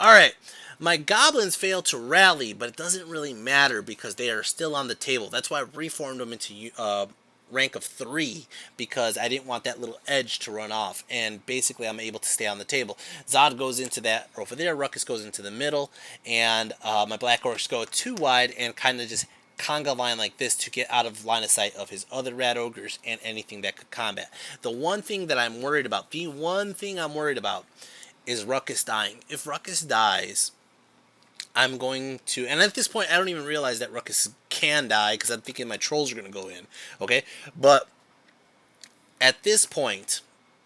Alright, my Goblins failed to rally, but it doesn't really matter because they are still on the table. That's why I reformed them into... rank of 3 because I didn't want that little edge to run off, and basically I'm able to stay on the table. Zod goes into that over there, Ruckus goes into the middle, and my Black Orcs go too wide and kind of just conga line like this to get out of line of sight of his other Rat Ogres and anything that could combat. The one thing that I'm worried about, is Ruckus dying. If Ruckus dies, I'm going to, and at this point I don't even realize that Ruckus can die because I'm thinking my Trolls are going to go in, okay? But at this point,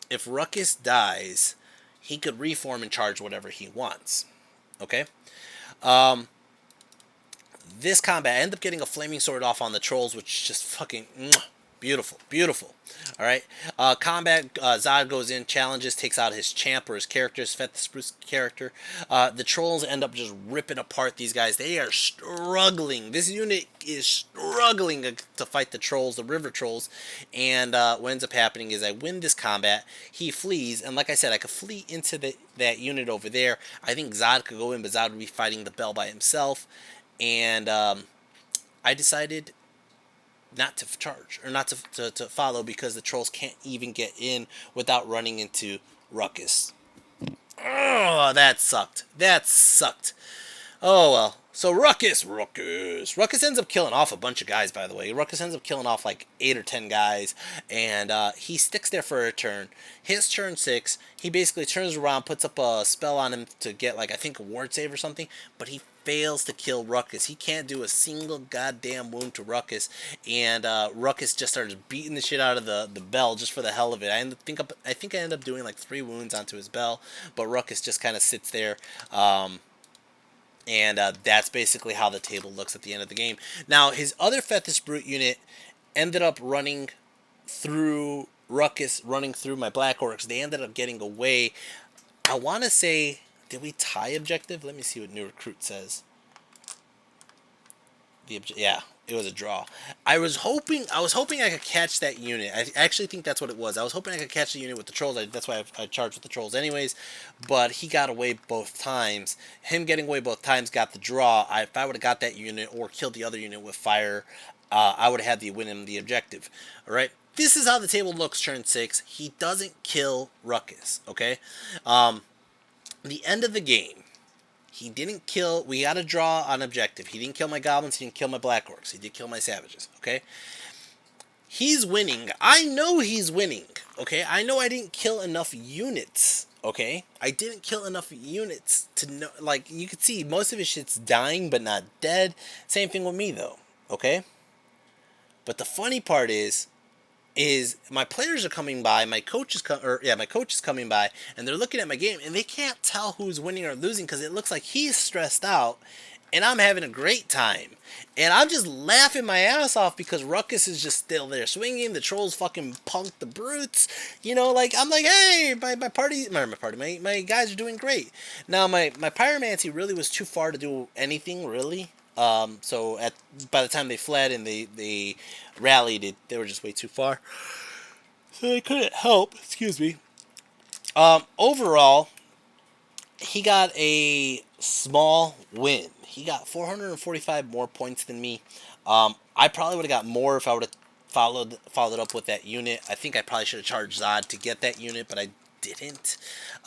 if Ruckus dies, he could reform and charge whatever he wants, okay? This combat, I end up getting a Flaming Sword off on the Trolls, which is just fucking beautiful, beautiful. Alright, combat, Zod goes in, challenges, takes out his champ or his character, his Fethis Brute character. The Trolls end up just ripping apart these guys. They are struggling. This unit is struggling to fight the Trolls, the River Trolls. And what ends up happening is I win this combat. He flees, and like I said, I could flee into that unit over there. I think Zod could go in, but Zod would be fighting the Bell by himself. And I decided not to charge, or not to follow, because the Trolls can't even get in without running into Ruckus. Oh, that sucked. That sucked. Oh, well. So Ruckus ends up killing off a bunch of guys, by the way. Ruckus ends up killing off like 8 or 10 guys, and he sticks there for a turn. His turn 6, he basically turns around, puts up a spell on him to get, like, I think a ward save or something, but he fails to kill Ruckus. He can't do a single goddamn wound to Ruckus, and Ruckus just starts beating the shit out of the Bell just for the hell of it. I think I end up doing like 3 wounds onto his Bell, but Ruckus just kind of sits there. And that's basically how the table looks at the end of the game. Now, his other Fethis Brute unit ended up running through Ruckus, running through my Black Orcs. They ended up getting away. I want to say, did we tie objective? Let me see what New Recruit says. Yeah, it was a draw. I was hoping I could catch that unit. I actually think that's what it was. I was hoping I could catch the unit with the Trolls. That's why I charged with the Trolls anyways. But he got away both times. Him getting away both times got the draw. If I would have got that unit or killed the other unit with fire, I would have had the win him the objective. All right. This is how the table looks turn 6. He doesn't kill Ruckus, okay? The end of the game, He didn't kill. We got a draw on objective. He didn't kill my goblins. He didn't kill my black orcs. He did kill my savages. Okay. He's winning. I know he's winning. Okay. I know I didn't kill enough units. Okay. I didn't kill enough units to know. Like, you could see most of his shit's dying, but not dead. Same thing with me, though. Okay. But the funny part is my players are coming by, my coach is coming by, and they're looking at my game, and they can't tell who's winning or losing because it looks like he's stressed out, and I'm having a great time, and I'm just laughing my ass off because Ruckus is just still there swinging. The trolls fucking punked the brutes, you know. Like, I'm like, hey, my guys are doing great. Now my pyromancy really was too far to do anything really. So by the time they fled and they rallied, they were just way too far. So they couldn't help. Excuse me. Overall, he got a small win. He got 445 more points than me. I probably would have got more if I would have followed up with that unit. I think I probably should have charged Zod to get that unit, but I didn't.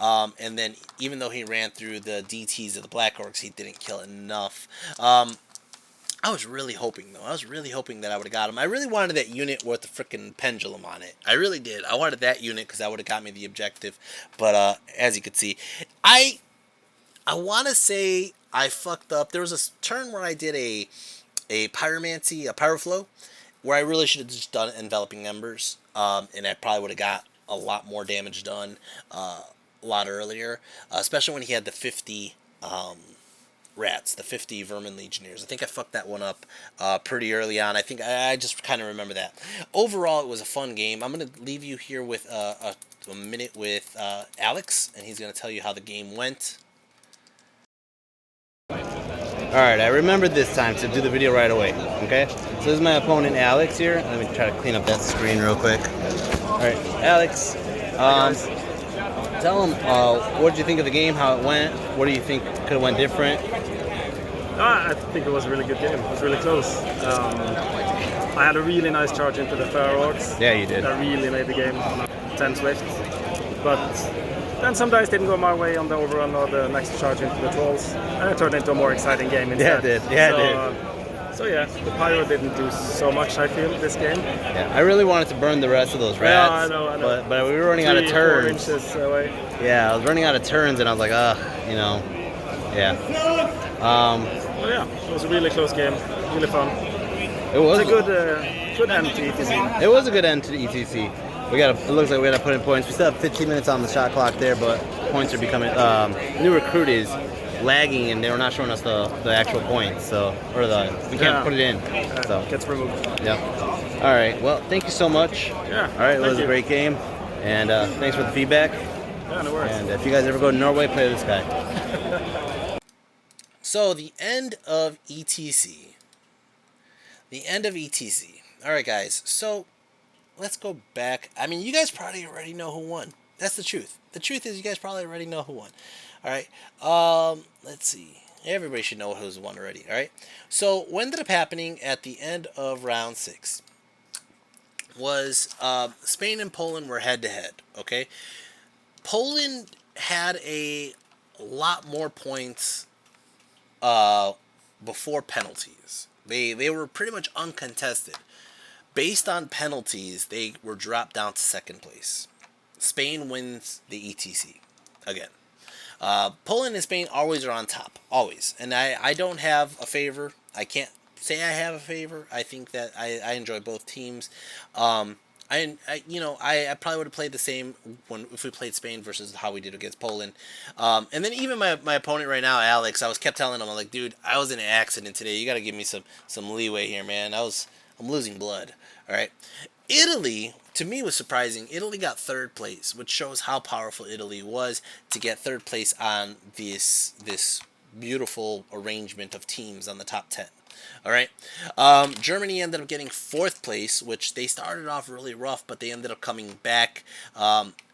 And then even though he ran through the DTs of the Black Orcs, he didn't kill enough. I was really hoping, though. I was really hoping that I would have got him. I really wanted that unit with the freaking pendulum on it. I really did. I wanted that unit because that would have got me the objective. But as you could see, I want to say I fucked up. There was a turn where I did a pyromancy, a pyroflow, where I really should have just done enveloping embers. And I probably would have got a lot more damage done a lot earlier, especially when he had the 50 rats, the 50 Vermin Legionnaires. I think I fucked that one up pretty early on. I think I just kind of remember that. Overall, it was a fun game. I'm going to leave you here with a minute with Alex, and he's going to tell you how the game went. Alright, I remembered this time to do the video right away, okay? So this is my opponent, Alex, here. Let me try to clean up that screen real quick. Alright, Alex, tell him what did you think of the game, how it went, what do you think could have went different? I think it was a really good game. It was really close. I had a really nice charge into the Orcs. Yeah, you did. That really made the game 10 swift. But then some dice didn't go my way on the overrun or the next charge into the trolls. And it turned into a more exciting game instead. Yeah, it did. Yeah, it did. So yeah, the pyro didn't do so much, I feel, this game. Yeah, I really wanted to burn the rest of those rats. Yeah, I know. But we were running out of turns. 4 inches away. Yeah, I was running out of turns, and I was like, you know, yeah. Well, yeah, it was a really close game, really fun. It was a good end to ETC. It was a good end to the ETC. It looks like we got to put in points. We still have 15 minutes on the shot clock there, but points are becoming. New recruit is lagging, and they were not showing us the actual points. We can't put it in. So gets removed. Yeah. All right. Well, thank you so much. Yeah. All right. It was a great game, and thanks for the feedback. Yeah, no worries. And if you guys ever go to Norway, play this guy. So the end of ETC. The end of ETC. All right, guys. So let's go back. I mean, you guys probably already know who won. That's the truth. The truth is you guys probably already know who won. All right. Let's see. Everybody should know who's won already. All right. So what ended up happening at the end of round 6 was Spain and Poland were head-to-head. Okay. Poland had a lot more points before penalties. They were pretty much uncontested. Based on penalties, they were dropped down to second place. Spain wins the ETC again. Poland and Spain always are on top, always. And I don't have a favor. I can't say I have a favor. I think that I enjoy both teams. I probably would have played the same if we played Spain versus how we did against Poland. And then even my opponent right now, Alex, kept telling him, I'm like, dude, I was in an accident today. You got to give me some leeway here, man. I'm losing blood. All right. Italy, to me, was surprising. Italy got third place, which shows how powerful Italy was to get third place on this beautiful arrangement of teams on the top 10. All right. Germany ended up getting fourth place, which they started off really rough, but they ended up coming back.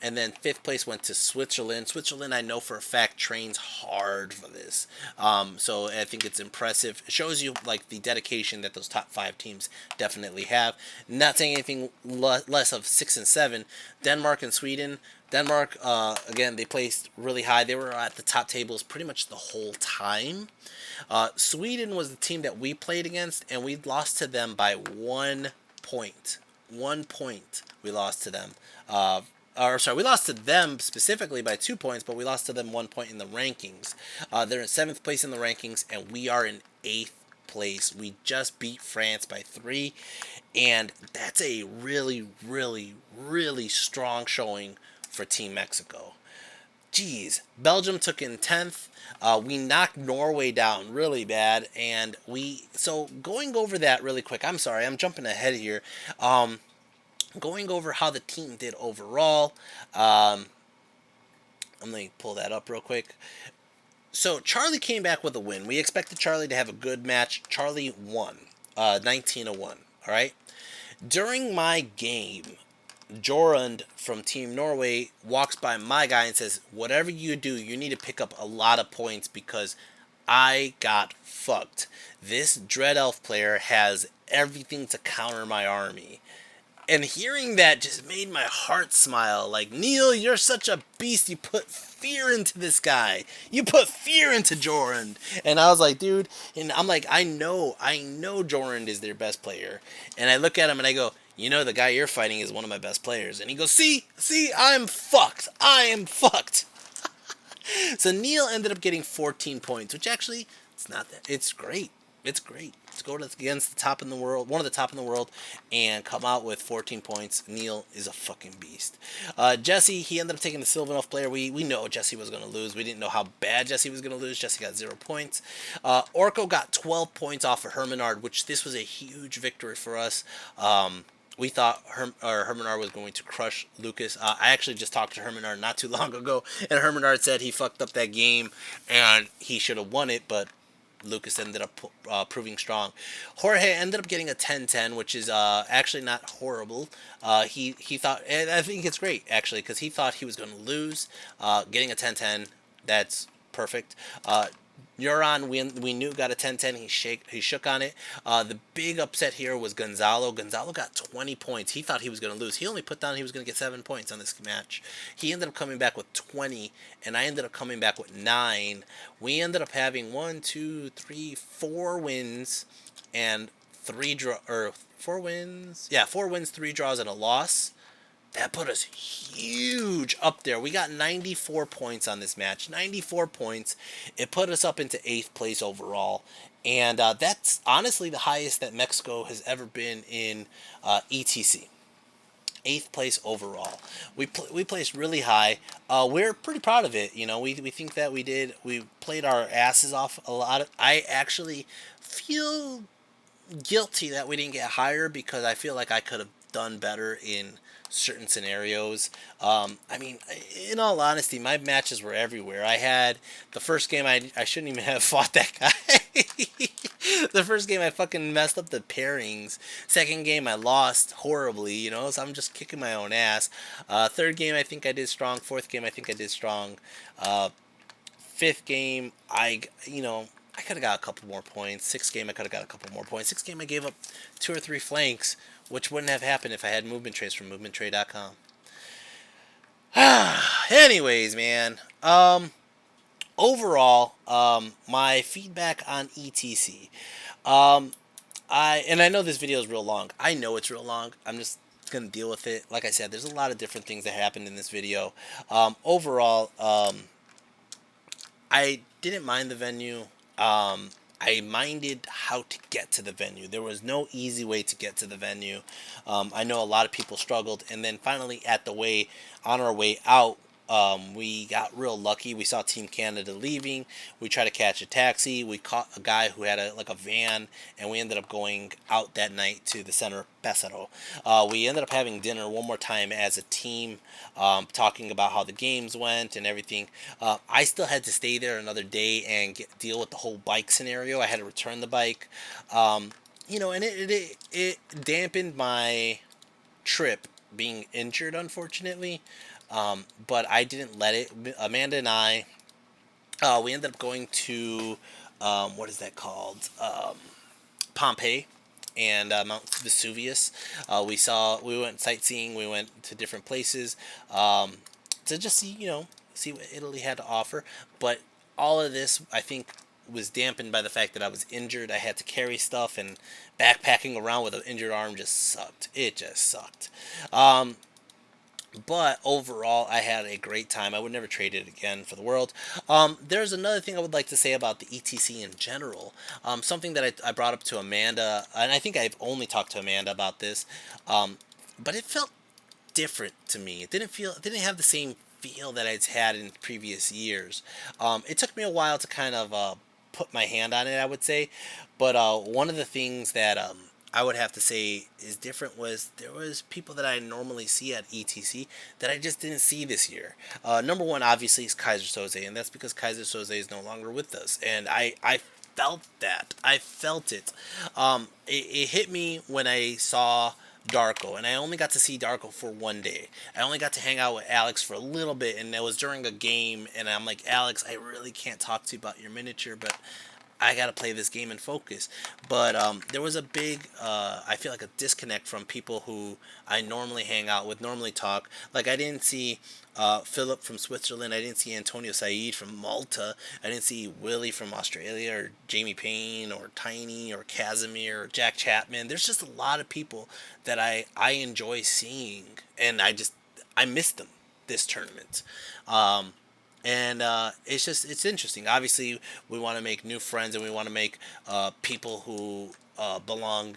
And then fifth place went to Switzerland. Switzerland, I know for a fact, trains hard for this. So I think it's impressive. It shows you like the dedication that those top five teams definitely have. Not saying anything less of 6 and 7. Denmark and Sweden. Denmark, again, they placed really high. They were at the top tables pretty much the whole time. Sweden was the team that we played against, and we lost to them by 1 point. 1 point we lost to them. Or sorry, we lost to them specifically by 2 points, but we lost to them 1 point in the rankings. They're in seventh place in the rankings, and we are in eighth place. We just beat France by 3, and that's a really, really, really strong showing for Team Mexico. Jeez, Belgium took in 10th. We knocked Norway down really bad, and so going over that really quick. I'm sorry, I'm jumping ahead here. Going over how the team did overall. I'm going to pull that up real quick. So Charlie came back with a win. We expected Charlie to have a good match. Charlie won, 19-1. All right. During my game, Jorund from Team Norway walks by my guy and says, whatever you do, you need to pick up a lot of points because I got fucked. This Dread Elf player has everything to counter my army. And hearing that just made my heart smile. Like, Neil, you're such a beast. You put fear into this guy. You put fear into Jorund. And I was like, dude, and I'm like, I know Jorund is their best player. And I look at him and I go, you know, the guy you're fighting is one of my best players. And he goes, see, I'm fucked. I am fucked. So Neil ended up getting 14 points, which actually, it's not that. It's great. It's great to go against the top in the world, one of the top in the world, and come out with 14 points. Neil is a fucking beast. Jesse, he ended up taking the Silva player. We know Jesse was going to lose. We didn't know how bad Jesse was going to lose. Jesse got 0 points. Orko got 12 points off of Hermanard, which this was a huge victory for us. We thought Hermanard was going to crush Lucas. I actually just talked to Hermanard not too long ago, and Hermanard said he fucked up that game and he should have won it, but Lucas ended up proving strong. Jorge ended up getting a 10-10, which is actually not horrible. He thought, and I think it's great, actually, because he thought he was going to lose. Getting a 10-10, that's perfect. Euron, we knew got a 10-10. He shook on it. The big upset here was Gonzalo. Gonzalo got 20 points. He thought he was going to lose. He only put down he was going to get 7 points on this match. He ended up coming back with 20, and I ended up coming back with 9. We ended up having 4 wins and 4 wins. Yeah, 4 wins, 3 draws, and a loss. That put us huge up there. We got 94 points on this match. 94 points. It put us up into 8th place overall. And that's honestly the highest that Mexico has ever been in ETC. 8th place overall. We placed really high. We're pretty proud of it. You know, we think that we played our asses off a lot. I actually feel guilty that we didn't get higher because I feel like I could have done better in certain scenarios. I mean, in all honesty, my matches were everywhere. I had the first game, I shouldn't even have fought that guy. The first game I fucking messed up the pairings. Second game I lost horribly, you know, so I'm just kicking my own ass. Third game I think I did strong. Fourth game I think I did strong. Fifth game I could have got a couple more points. Sixth game I could have got a couple more points. Sixth game I gave up 2 or 3 flanks, which wouldn't have happened if I had movement trades from movementtrade.com. Anyways, man. Overall, my feedback on ETC. I know this video is real long. I know it's real long. I'm just gonna deal with it. Like I said, there's a lot of different things that happened in this video. Overall, I didn't mind the venue. I minded how to get to the venue. There was no easy way to get to the venue. I know a lot of people struggled, and then finally on our way out, We got real lucky. We saw Team Canada leaving. We tried to catch a taxi. We caught a guy who had a van, and we ended up going out that night to the center of Pesaro. We ended up having dinner one more time as a team, talking about how the games went and everything. I still had to stay there another day and deal with the whole bike scenario. I had to return the bike, and it dampened my trip being injured, unfortunately. But I didn't let it. Amanda and I, we ended up going to, what is that called? Pompeii and Mount Vesuvius. We went sightseeing. We went to different places to just see what Italy had to offer. But all of this, I think, was dampened by the fact that I was injured. I had to carry stuff, and backpacking around with an injured arm just sucked. It just sucked. But overall, I had a great time. I would never trade it again for the world. There's another thing I would like to say about the ETC in general. Something that I brought up to Amanda, and I think I've only talked to Amanda about this, but it felt different to me. It didn't have the same feel that I'd had in previous years. It took me a while to kind of put my hand on it, I would say. But one of the things that I would have to say is different was there was people that I normally see at ETC that I just didn't see this year. Number one, obviously, is Kaiser Soze, and that's because Kaiser Soze is no longer with us. And I felt that. I felt it. It hit me when I saw Darko, and I only got to see Darko for one day. I only got to hang out with Alex for a little bit, and it was during a game, and I'm like, Alex, I really can't talk to you about your miniature, but I gotta play this game and focus. But there was a big, I feel like a disconnect from people who I normally hang out with, normally talk. Like I didn't see Philip from Switzerland. I didn't see Antonio Said from Malta. I didn't see Willie from Australia, or Jamie Payne, or Tiny, or Casimir, or Jack Chapman. There's just a lot of people that I enjoy seeing, and I missed them this tournament. And it's interesting. Obviously, we want to make new friends, and we want to make people who belong.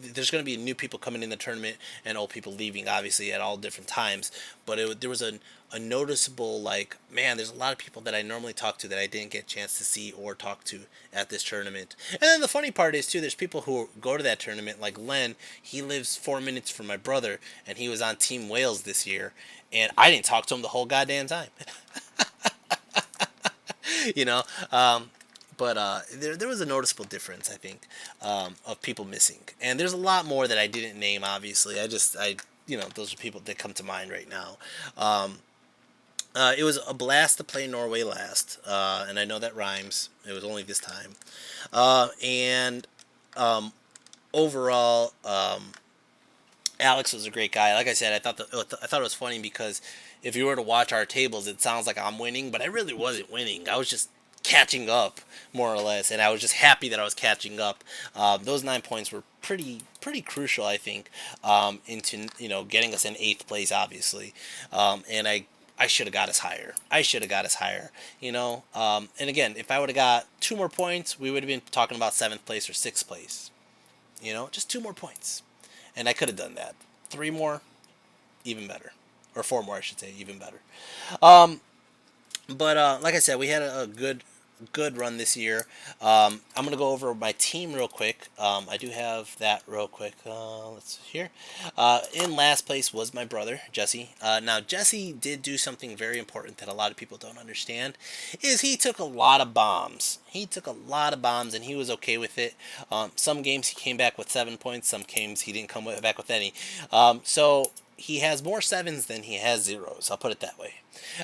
There's going to be new people coming in the tournament and old people leaving, obviously, at all different times. But there was a noticeable, like, man, there's a lot of people that I normally talk to that I didn't get a chance to see or talk to at this tournament. And then the funny part is, too, there's people who go to that tournament, like Len. He lives 4 minutes from my brother, and he was on Team Wales this year. And I didn't talk to him the whole goddamn time. you know, but there was a noticeable difference, I think, of people missing. And there's a lot more that I didn't name, obviously. Those are people that come to mind right now. It was a blast to play Norway last, and I know that rhymes. It was only this time. And overall, Alex was a great guy. Like I said, I thought it was funny because if you were to watch our tables, it sounds like I'm winning, but I really wasn't winning. I was just catching up, more or less, and I was just happy that I was catching up. Those 9 points were pretty crucial, I think, into getting us in 8th place, obviously, and I should have got us higher. And again, if I would have got 2 more points, we would have been talking about 7th place or 6th place. Just 2 more points. And I could have done that. 3 more, even better. Or 4 more, I should say, even better. But like I said, we had a good run this year. I'm going to go over my team real quick. I do have that real quick. Let's see here. In last place was my brother, Jesse. Now, Jesse did do something very important that a lot of people don't understand, is he took a lot of bombs. And he was okay with it. Some games he came back with 7 points. Some games he didn't come back with any. So he has more 7s than he has 0s. I'll put it that way.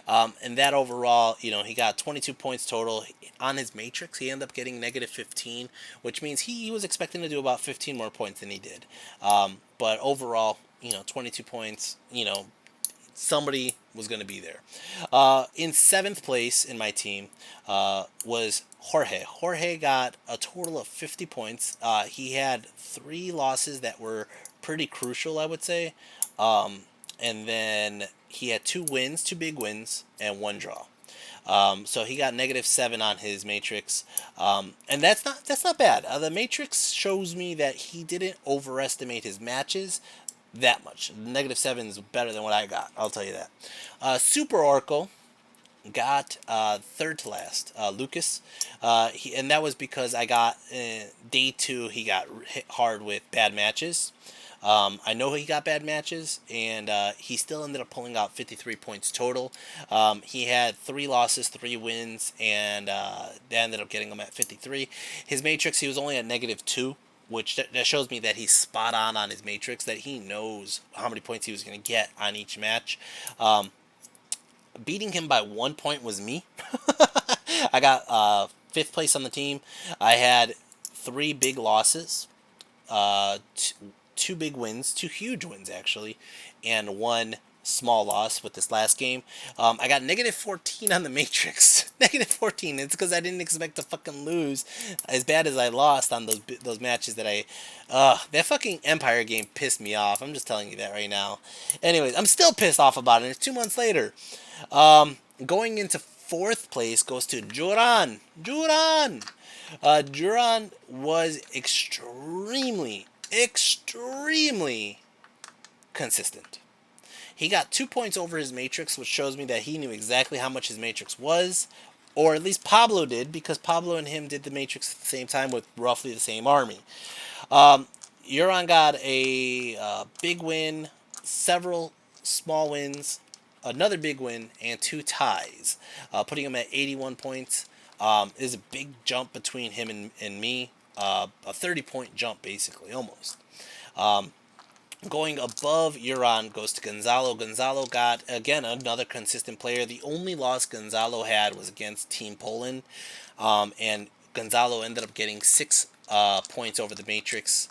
And that overall, he got 22 points total. On his matrix, he ended up getting negative 15, which means he was expecting to do about 15 more points than he did. But overall, 22 points, somebody was going to be there. In 7th place in my team was Jorge. Jorge got a total of 50 points. He had 3 losses that were pretty crucial, I would say. And then he had 2 wins, 2 big wins, and 1 draw. So he got negative 7 on his matrix, and that's not bad. The matrix shows me that he didn't overestimate his matches, that much. -7 is better than what I got. I'll tell you that. Super Oracle got third to last, Lucas, and that was because I got day 2. He got hit hard with bad matches. I know he got bad matches, and he still ended up pulling out 53 points total. He had 3 losses, 3 wins, and that ended up getting him at 53. His matrix, he was only at -2, which that shows me that he's spot on his matrix, that he knows how many points he was going to get on each match. Beating him by 1 point was me. I got 5th place on the team. I had 3 big losses, 2 big wins, 2 huge wins actually, and 1 small loss with this last game. I got -14 on the matrix. -14. It's because I didn't expect to fucking lose as bad as I lost on those matches that I. That fucking Empire game pissed me off. I'm just telling you that right now. Anyways, I'm still pissed off about it. It's 2 months later. Going into 4th place goes to Juran. Juran was extremely consistent. He got 2 points over his matrix, which shows me that he knew exactly how much his matrix was, or at least Pablo did, because Pablo and him did the matrix at the same time with roughly the same army. Euron got a big win, several small wins, another big win, and 2 ties, putting him at 81 points. Is a big jump between him and me, a 30-point jump basically, almost. Going above Euron goes to Gonzalo. Gonzalo got, again, another consistent player. The only loss Gonzalo had was against Team Poland, and Gonzalo ended up getting 6 points over the matrix.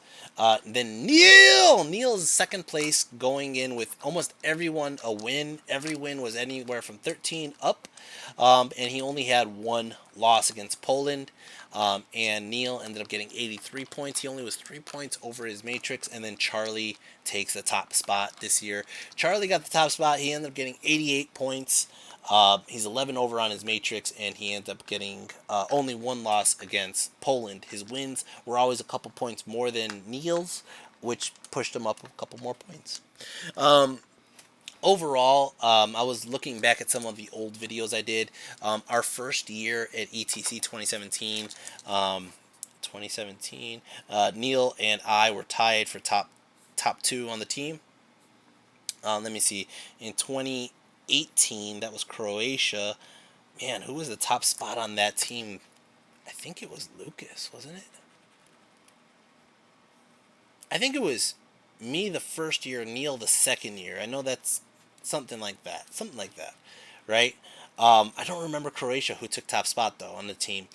Then Neil's 2nd place, going in with almost everyone a win. Every win was anywhere from 13 up, and he only had 1 loss against Poland. And Neil ended up getting 83 points. He only was 3 points over his matrix. And then Charlie takes the top spot this year. Charlie got the top spot. He ended up getting 88 points. He's 11 over on his matrix, and he ended up getting only 1 loss against Poland. His wins were always a couple points more than Neil's, which pushed him up a couple more points. Overall, I was looking back at some of the old videos I did. Our first year at ETC 2017, Neil and I were tied for top 2 on the team. Let me see. In 2018, that was Croatia. Man, who was the top spot on that team? I think it was Lucas, wasn't it? I think it was me the first year, Neil the second year. I know that's something like that, right? I don't remember Croatia who took top spot though on the team.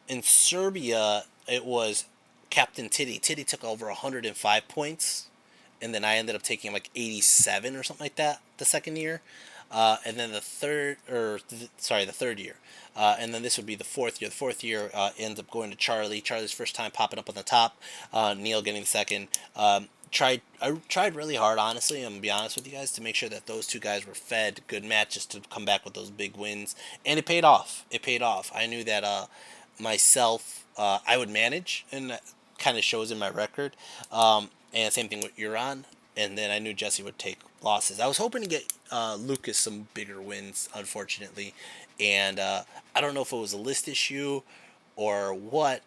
In Serbia, it was Captain Titty. Titty took over 105 points, and then I ended up taking like 87 or something like that the second year. And then the third year. And then this would be the 4th year. The 4th year ends up going to Charlie. Charlie's first time popping up on the top. Neil getting the second. I tried really hard, honestly, I'm going to be honest with you guys, to make sure that those 2 guys were fed good matches to come back with those big wins. And it paid off. I knew that myself, I would manage, and that kind of shows in my record. And same thing with Euron. And then I knew Jesse would take losses. I was hoping to get Lucas some bigger wins, unfortunately. And I don't know if it was a list issue or what.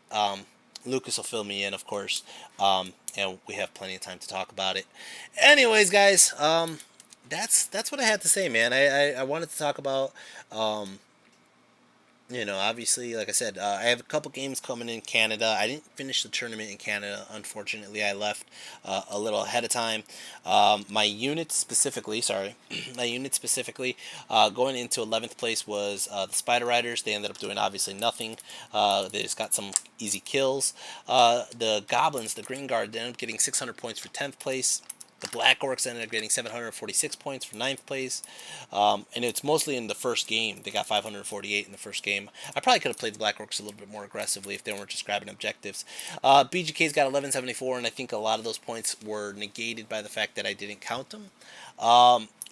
Lucas will fill me in, of course. And we have plenty of time to talk about it. Anyways, guys, that's what I had to say, man. I wanted to talk about, obviously, like I said, I have a couple games coming in Canada. I didn't finish the tournament in Canada, unfortunately. I left a little ahead of time. My unit specifically, going into 11th place was the Spider Riders. They ended up doing obviously nothing. They just got some easy kills. The Goblins, the Green Guard, they ended up getting 600 points for 10th place. The Black Orcs ended up getting 746 points for 9th place. And it's mostly in the first game. They got 548 in the first game. I probably could have played the Black Orcs a little bit more aggressively if they weren't just grabbing objectives. BGK's got 1174, and I think a lot of those points were negated by the fact that I didn't count them.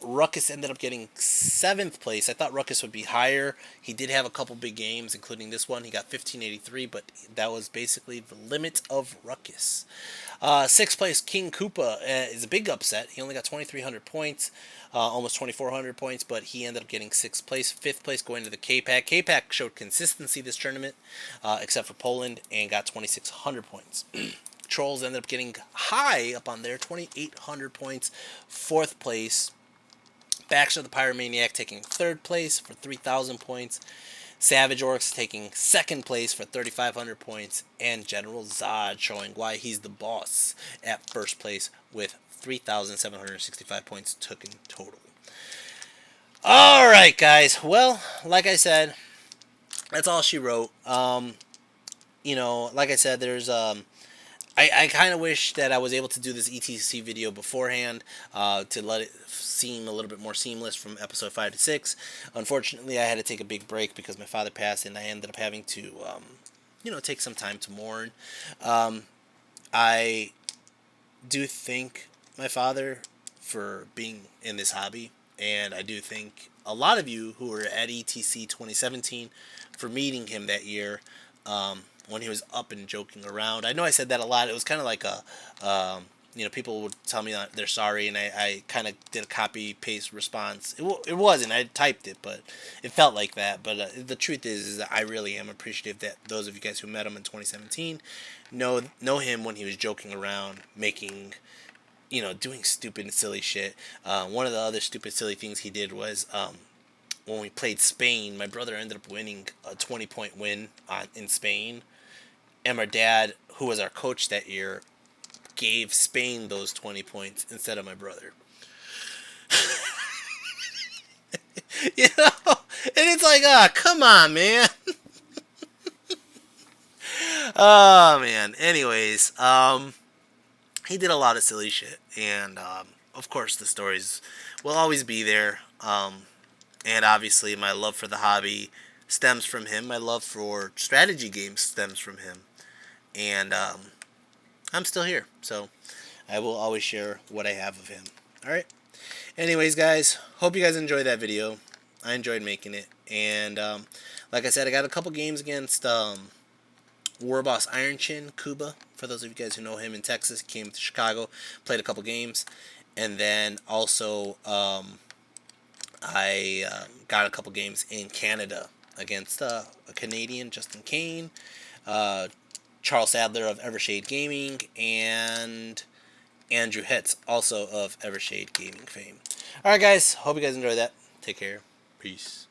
Ruckus ended up getting 7th place. I thought Ruckus would be higher. He did have a couple big games, including this one. He got 1583, but that was basically the limit of Ruckus. 6th place, King Koopa is a big upset. He only got 2,300 points, almost 2,400 points, but he ended up getting 6th place. 5th place going to the K-Pack. K-Pack showed consistency this tournament, except for Poland, and got 2,600 points. Trolls ended up getting high up on there, 2,800 points. 4th place. Baxter the Pyromaniac taking 3rd place for 3,000 points. Savage Orcs taking 2nd place for 3,500 points. And General Zod showing why he's the boss at 1st place with 3,765 points took in total. Alright, guys. Well, like I said, that's all she wrote. You know, like I said, there's... I kind of wish that I was able to do this ETC video beforehand to let it seem a little bit more seamless from episode 5 to 6. Unfortunately, I had to take a big break because my father passed, and I ended up having to, you know, take some time to mourn. I do thank my father for being in this hobby, and I do thank a lot of you who were at ETC 2017 for meeting him that year. When he was up and joking around. I know I said that a lot. It was kind of like a, you know, people would tell me that they're sorry, and I kind of did a copy-paste response. It wasn't. I typed it, but it felt like that. But the truth is that I really am appreciative that those of you guys who met him in 2017 know him when he was joking around, making, you know, doing stupid and silly shit. One of the other stupid, silly things he did was... when we played Spain, my brother ended up winning a 20-point win in Spain. And my dad, who was our coach that year, gave Spain those 20 points instead of my brother. You know? And it's like, come on, man. Oh, man. Anyways, he did a lot of silly shit. And, of course, the stories will always be there. And obviously, my love for the hobby stems from him. My love for strategy games stems from him. And I'm still here, so I will always share what I have of him. Alright? Anyways, guys, hope you guys enjoyed that video. I enjoyed making it. And like I said, I got a couple games against War Boss Iron Chin, Kuba. For those of you guys who know him in Texas, he came to Chicago, played a couple games. And then also... I got a couple games in Canada against a Canadian, Justin Kane, Charles Sadler of Evershade Gaming, and Andrew Hetz, also of Evershade Gaming fame. Alright, guys. Hope you guys enjoyed that. Take care. Peace.